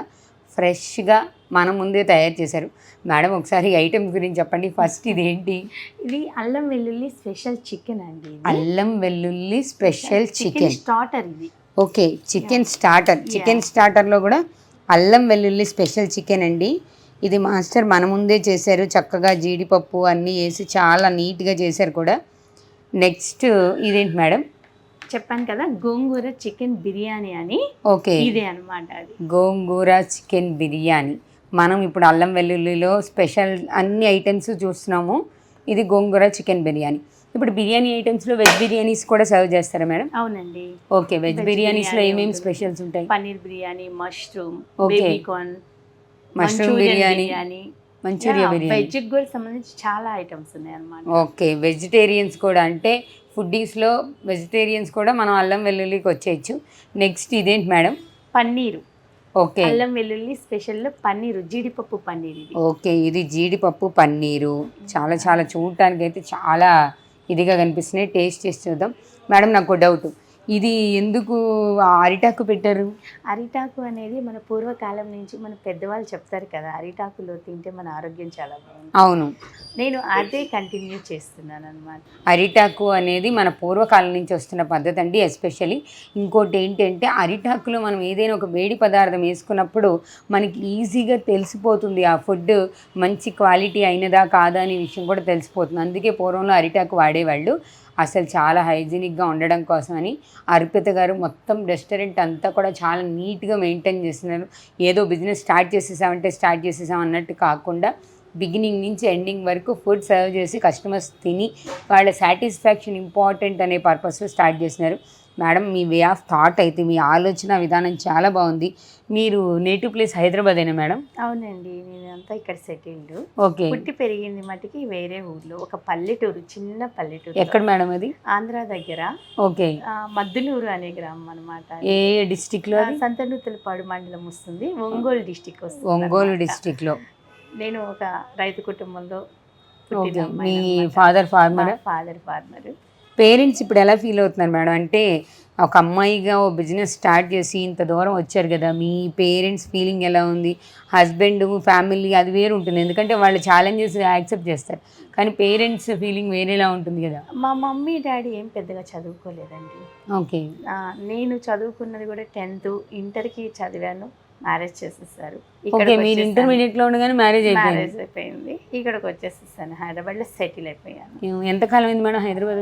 ఫ్రెష్గా మన ముందే తయారు చేశారు. మేడం ఒకసారి ఐటమ్ గురించి చెప్పండి. ఫస్ట్ ఇదేంటి? ఇది అల్లం వెల్లుల్లి స్పెషల్ చికెన్ అండి. అల్లం వెల్లుల్లి స్పెషల్ చికెన్ స్టార్టర్ ఇది. Okay, chicken starter. చికెన్ స్టార్టర్లో కూడా అల్లం వెల్లుల్లి స్పెషల్ చికెన్ అండి. ఇది మాస్టర్ మన ముందే చేశారు. చక్కగా జీడిపప్పు అన్నీ వేసి చాలా నీట్గా చేశారు కూడా. నెక్స్ట్ ఇదేంటి మేడం? చెప్పాను కదా, గోంగూర చికెన్ బిర్యానీ అని. ఓకే, ఇదే అనమాట. అది గోంగూర చికెన్ బిర్యానీ. మనం ఇప్పుడు అల్లం వెల్లుల్లిలో స్పెషల్ అన్ని ఐటమ్స్ చూస్తున్నాము. ఇది గోంగూర చికెన్ బిర్యానీ. ఇప్పుడు బిర్యానీ ఐటమ్స్లో వెజ్ బిర్యానీస్ కూడా సర్వ్ చేస్తారా మేడం? అవునండి. ఓకే, వెజ్ బిర్యానీస్లో ఏమేమి స్పెషల్స్ ఉంటాయి? Paneer biryani, mushroom, okay, baby corn, mushroom biryani, Manchuria biryani. వెజ్కి కూడా సంబంధించి చాలా ఐటమ్స్ ఉన్నాయి అన్నమాట. ఓకే, వెజిటేరియన్స్ కూడా, అంటే ఫుడ్డీస్లో వెజిటేరియన్స్ కూడా మనం అల్లం వెల్లుల్లికి వచ్చేయచ్చు. నెక్స్ట్ ఇదేంటి మేడం? పన్నీరు. ఓకే, అల్లం వెల్లుల్లి స్పెషల్లో పన్నీరు, జీడిపప్పు పన్నీర్ ఇది. ఓకే, ఇది జీడిపప్పు పన్నీరు. చాలా చాలా చూడటానికి అయితే చాలా ఇదిగా కనిపిస్తున్నాయి. టేస్ట్ చేసి చూద్దాం. మేడం నాకు డౌట్, ఇది ఎందుకు అరిటాకు పెట్టారు? అరిటాకు అనేది మన పూర్వకాలం నుంచి మన పెద్దవాళ్ళు చెప్తారు కదా, అరిటాకులో తింటే మన ఆరోగ్యం చాలా బాగుంటుంది. అవును, నేను అదే కంటిన్యూ చేస్తున్నాను అనమాట. అరిటాకు అనేది మన పూర్వకాలం నుంచి వస్తున్న పద్ధతి అండి. ఎస్పెషల్లీ ఇంకోటి ఏంటంటే, అరిటాకులో మనం ఏదైనా ఒక వేడి పదార్థం వేసుకున్నప్పుడు మనకి ఈజీగా తెలిసిపోతుంది ఆ ఫుడ్ మంచి క్వాలిటీ అయినదా కాదా అనే విషయం కూడా తెలిసిపోతుంది. అందుకే పూర్వంలో అరిటాకు వాడేవాళ్ళు. అసలు చాలా హైజీనిక్గా ఉండడం కోసమని అర్పిత గారు మొత్తం రెస్టారెంట్ అంతా కూడా చాలా నీట్గా మెయింటైన్ చేస్తున్నారు. ఏదో బిజినెస్ స్టార్ట్ చేసేసాం అన్నట్టు కాకుండా బిగినింగ్ నుంచి ఎండింగ్ వరకు ఫుడ్ సర్వ్ చేసి కస్టమర్స్ తిని వాళ్ళ సాటిస్ఫాక్షన్ ఇంపార్టెంట్ అనే పర్పస్లో స్టార్ట్ చేసినారు. Madam, me way of thought అయితే, మీ ఆలోచన విధానం చాలా బాగుంది. మీరు నేటివ్ ప్లేస్ హైదరాబాదేనా మేడం? అవునండి, నేను అంతా ఇక్కడ సెటిల్డ్. ఓకే, పుట్టి పెరిగింది మటుకి వేరే ఊర్లో, ఒక పల్లెటూరు, చిన్న పల్లెటూరు. ఎక్కడ మేడం అది? ఆంధ్ర దగ్గర. ఓకే, మద్దులూరు అనే గ్రామం అనమాట. ఏ డిస్టిక్లో? సంతనూతలపాడు మండలం వస్తుంది, ఒంగోలు డిస్టిక్ వస్తుంది. ఒంగోలు డిస్టిక్లో. నేను ఒక రైతు కుటుంబంలో ఓకే, మీ father farmer? Father farmer. Parents ఇప్పుడు ఎలా ఫీల్ అవుతున్నారు మేడం? అంటే ఒక అమ్మాయిగా ఓ బిజినెస్ స్టార్ట్ చేసి ఇంత దూరం వచ్చారు కదా, మీ పేరెంట్స్ ఫీలింగ్ ఎలా ఉంది? హస్బెండ్ ఫ్యామిలీ అది వేరు ఉంటుంది, ఎందుకంటే వాళ్ళు ఛాలెంజెస్ యాక్సెప్ట్ చేస్తారు. కానీ పేరెంట్స్ ఫీలింగ్ వేరేలా ఉంటుంది కదా. మా మమ్మీ డాడీ ఏం పెద్దగా చదువుకోలేదండి. ఓకే, నేను చదువుకున్నది కూడా 10th, ఇంటర్కి చదివాను, మ్యారేజ్ చేసేసారు. ఓకే, మీరు ఇంటర్మీడియట్లో ఉండగానే మ్యారేజ్ అయిపోయింది. ఇక్కడికి వచ్చేసేసాను, హైదరాబాద్లో సెటిల్ అయిపోయాను. ఎంతకాలం అయింది మేడం హైదరాబాద్?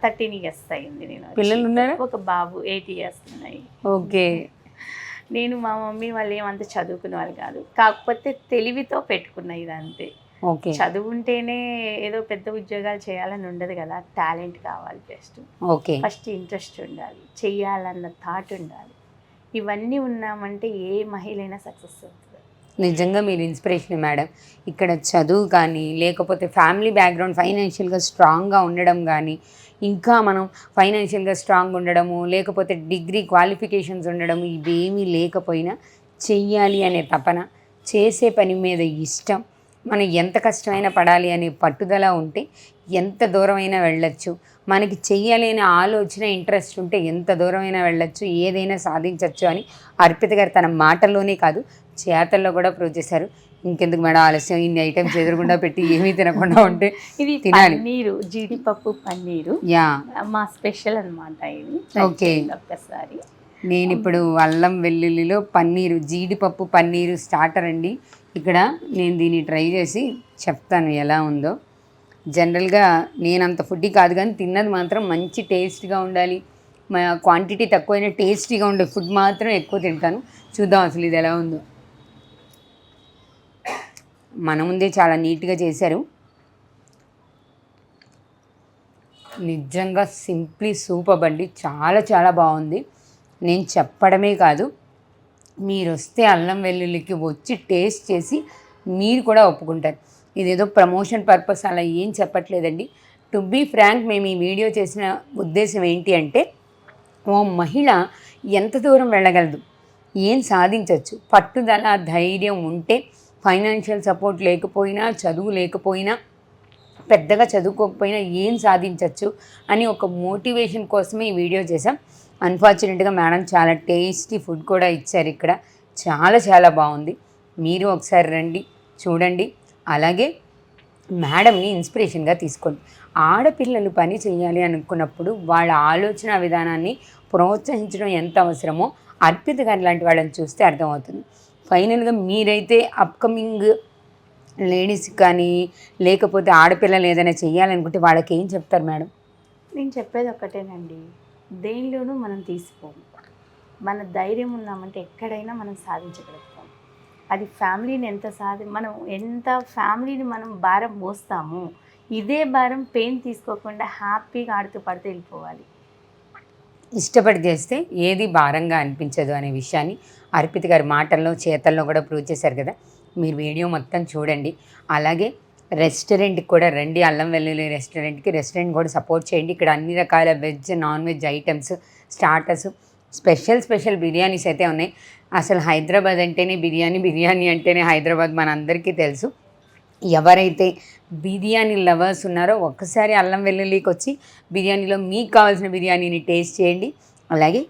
13 years అయింది. నేను పిల్లలు ఉన్నారా? ఒక బాబు, 8 years ఉన్నాయి. ఓకే, నేను మా మమ్మీ వాళ్ళు ఏమంత చదువుకునే వాళ్ళు కాదు, కాకపోతే తెలివితో పెట్టుకున్న ఇది అంతే. ఓకే, చదువు ఉంటేనే ఏదో పెద్ద ఉద్యోగాలు చేయాలని ఉండదు కదా, టాలెంట్ కావాలి బెస్ట్. ఓకే, ఫస్ట్ ఇంట్రెస్ట్ ఉండాలి, చెయ్యాలన్న థాట్ ఉండాలి. ఇవన్నీ ఉన్నామంటే ఏ మహిళైనా సక్సెస్ అవుతుంది. నిజంగా మీరు ఇన్స్పిరేషన్ మేడం. ఇక్కడ చదువు కానీ, లేకపోతే ఫ్యామిలీ బ్యాక్గ్రౌండ్ ఫైనాన్షియల్గా స్ట్రాంగ్గా ఉండడం కానీ, ఇంకా మనం ఫైనాన్షియల్గా స్ట్రాంగ్ ఉండడము, లేకపోతే డిగ్రీ క్వాలిఫికేషన్స్ ఉండడము, ఇవేమీ లేకపోయినా చెయ్యాలి అనే తపన, చేసే పని మీద ఇష్టం, మనం ఎంత కష్టమైనా పడాలి అనే పట్టుదల ఉంటే ఎంత దూరమైనా వెళ్ళొచ్చు. మనకి చెయ్యాలి అనే ఆలోచన, ఇంట్రెస్ట్ ఉంటే ఎంత దూరమైనా వెళ్ళొచ్చు, ఏదైనా సాధించవచ్చు అని అర్పిత గారు తన మాటల్లోనే కాదు చేతల్లో కూడా ప్రూవ్ చేశారు. ఇంకెందుకు మేడం ఆలస్యం, ఇన్ని ఐటమ్స్ ఎదురుగుండా పెట్టి ఏమీ తినకుండా ఉంటే ఇది తినాలి. పన్నీరు, జీడిపప్పు పన్నీరు, యా మా స్పెషల్ అనమాట ఇది. ఓకే, ఒక్కసారి నేను ఇప్పుడు అల్లం వెల్లుల్లిలో పన్నీరు, జీడిపప్పు పన్నీరు స్టార్టర్ అండి. ఇక్కడ నేను దీన్ని ట్రై చేసి చెప్తాను ఎలా ఉందో. జనరల్గా నేను అంత ఫుడ్డీ కాదు, కానీ తిన్నది మాత్రం మంచి టేస్ట్గా ఉండాలి. క్వాంటిటీ తక్కువైనా టేస్టీగా ఉండే ఫుడ్ మాత్రం ఎక్కువ తింటాను. చూద్దాం అసలు ఇది ఎలా ఉందో. మన ముందే చాలా నీట్గా చేశారు. నిజంగా సింప్లీ సూపర్ అండి, చాలా చాలా బాగుంది. నేను చెప్పడమే కాదు, మీరు వస్తే అల్లం వెల్లుల్లికి వచ్చి టేస్ట్ చేసి మీరు కూడా ఒప్పుకుంటారు. ఇదేదో ప్రమోషన్ పర్పస్ అలా ఏం చెప్పట్లేదండి. టు బీ ఫ్రాంక్, మేము ఈ వీడియో చేసిన ఉద్దేశం ఏంటి అంటే, ఓ మహిళ ఎంత దూరం వెళ్ళగలదు, ఏం సాధించవచ్చు, పట్టుదల ధైర్యం ఉంటే, ఫైనాన్షియల్ సపోర్ట్ లేకపోయినా, చదువు లేకపోయినా, పెద్దగా చదువుకోకపోయినా ఏం సాధించవచ్చు అని ఒక మోటివేషన్ కోసమే ఈ వీడియో చేసాం. అన్ఫార్చునేట్గా మేడం చాలా టేస్టీ ఫుడ్ కూడా ఇచ్చారు ఇక్కడ, చాలా చాలా బాగుంది. మీరు ఒకసారి రండి, చూడండి. అలాగే మేడంని ఇన్స్పిరేషన్గా తీసుకోండి. ఆడపిల్లలు పని చేయాలి అనుకున్నప్పుడు వాళ్ళ ఆలోచన విధానాన్ని ప్రోత్సహించడం ఎంత అవసరమో అర్పిత గారి లాంటి వాళ్ళని చూస్తే అర్థమవుతుంది. ఫైనల్గా మీరైతే అప్కమింగ్ లేడీస్ కానీ, లేకపోతే ఆడపిల్లలు ఏదైనా చేయాలనుకుంటే వాళ్ళకి ఏం చెప్తారు మేడం? నేను చెప్పేది ఒక్కటేనండి, దేనిలోనూ మనం తీసిపోము. మన ధైర్యం ఉన్నామంటే ఎక్కడైనా మనం సాధించగలుగుతాం. అది ఫ్యామిలీని మనం ఎంత ఫ్యామిలీని మనం భారం మోస్తాము, ఇదే భారం పెయిన్ తీసుకోకుండా హ్యాపీగా ఆడుతూ పడుతూ వెళ్ళిపోవాలి. ఇష్టపడి చేస్తే ఏది భారంగా అనిపించదు అనే విషయాన్ని అర్పిత గారి మాటల్లో చేతల్లో కూడా ప్రూవ్ చేశారు కదా. మీరు వీడియో మొత్తం చూడండి. అలాగే రెస్టారెంట్కి కూడా రండి, అల్లం వెల్లుల్లి రెస్టారెంట్కి. రెస్టారెంట్ కూడా సపోర్ట్ చేయండి. ఇక్కడ అన్ని రకాల veg non veg items, starters, special biryanis అయితే ఉన్నాయి. అసలు హైదరాబాద్ అంటేనే బిర్యానీ, బిర్యానీ అంటేనే హైదరాబాద్ మనందరికీ తెలుసు. ఎవరైతే బిర్యానీ లవర్స్ ఉన్నారో ఒక్కసారి అల్లం వెల్లుల్లికి వచ్చి బిర్యానీలో మీకు కావాల్సిన బిర్యానీని టేస్ట్ చేయండి. అలాగే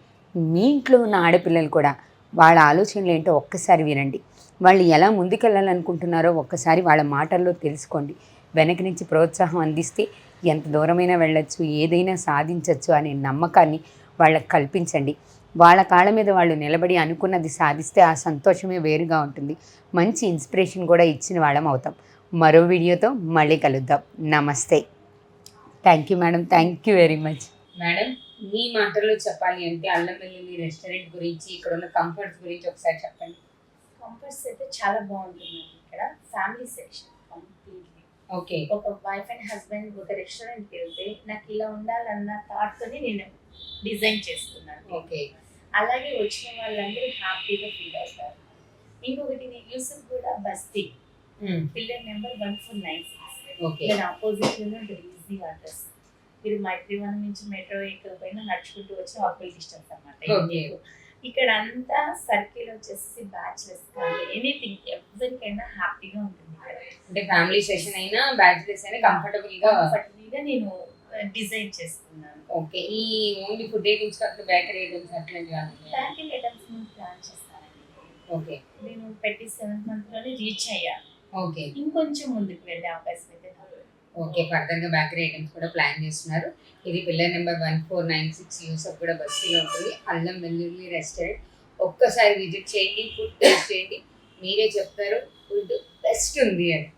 మీ ఇంట్లో ఉన్న ఆడపిల్లలు కూడా వాళ్ళ ఆలోచనలు ఏంటో ఒక్కసారి వినండి. వాళ్ళు ఎలా ముందుకెళ్ళాలనుకుంటున్నారో ఒక్కసారి వాళ్ళ మాటల్లో తెలుసుకోండి. వెనక నుంచి ప్రోత్సాహం అందిస్తే ఎంత దూరమైనా వెళ్ళొచ్చు, ఏదైనా సాధించవచ్చు అనే నమ్మకాన్ని వాళ్ళకి కల్పించండి. వాళ్ళ కాళ్ళ మీద వాళ్ళు నిలబడి అనుకున్నది సాధిస్తే ఆ సంతోషమే వేరుగా ఉంటుంది. మంచి ఇన్స్పిరేషన్ కూడా ఇచ్చిన వాళ్ళం అవుతాం. మరో వీడియోతో మళ్ళీ కలుద్దాం. నమస్తే. Thank you madam, thank you very much. Madam, మీ మాటల్లో చెప్పాలి అంటే అల్లం వెల్లుల్లి రెస్టారెంట్ గురించి, ఇక్కడ ఉన్న కంఫర్ట్స్ గురించి ఒకసారి చెప్పండి. కంఫర్ట్స్ అయితే చాలా బాగుంటుంది. ఇక్కడ ఫ్యామిలీ సెక్షన్ కంప్లీట్లీ. ఓకే. ఒక వైఫ్ అండ్ హస్బెండ్ ఒక రెస్టారెంట్కి వెళ్తే నాకు ఇలా ఉండాలన్న థాట్తోని నేను డిజైన్ చేస్తున్నాను. ఓకే. అలాగే వచ్చిన వాళ్ళందరూ హ్యాపీగా ఫీల్ అవుతారు. ఇంకొకటి యూసుఫ్ కూడా బస్తీ పిల్లర్ నెంబర్ 1496. ఓకే. నేను ఆపోజిట్ లోనే ఉంటుంది ఈజీ అడ్రస్. మీరు మైత్రివనం నుంచి మెట్రో ఎక్కకపోయినా నడుచుకుంటూ వచ్చిన వాకబుల్ డిస్టెన్స్ అన్నమాట. ఓకే. ఇక్కడ అంతా సర్కిల్ వచ్చేసి బ్యాచ్లెస్ కానీ ఎనీథింగ్ ఎవరికైనా హ్యాపీగా ఉంటుంది ఇక్కడ. అంటే ఫ్యామిలీ సెషన్ అయినా బ్యాచిలర్స్ అయినా కంఫర్టబుల్గా నేను డిజైన్ చేస్తున్నాను. ఓకే. ఈ ఓన్లీ ఫుడ్ ఐటమ్స్ కాకుండా బేకరీ ఐటమ్స్ అట్లాంటివి ప్యాకింగ్ ఐటమ్స్ ప్లాన్ చేస్తానండి. ఓకే. నేను పెట్టి 7th month లోనే రీచ్ అయ్యా. ఓకే. ఇంకొంచెం ముందుకు వెళ్ళే అవకాశం అయితే ఓకే. ఫర్దర్గా బేకరీ ఐటమ్స్ కూడా ప్లాన్ చేస్తున్నారు. ఇది పిల్లర్ నెంబర్ 1496 యూసఫ్ కూడా బస్తీలో ఉంటుంది. అల్లం వెల్లుల్లి రెస్టారెంట్ ఒక్కసారి విజిట్ చేయండి, ఫుడ్ టేస్ట్ చేయండి. మీరే చెప్తారు ఫుడ్ బెస్ట్ ఉంది అని.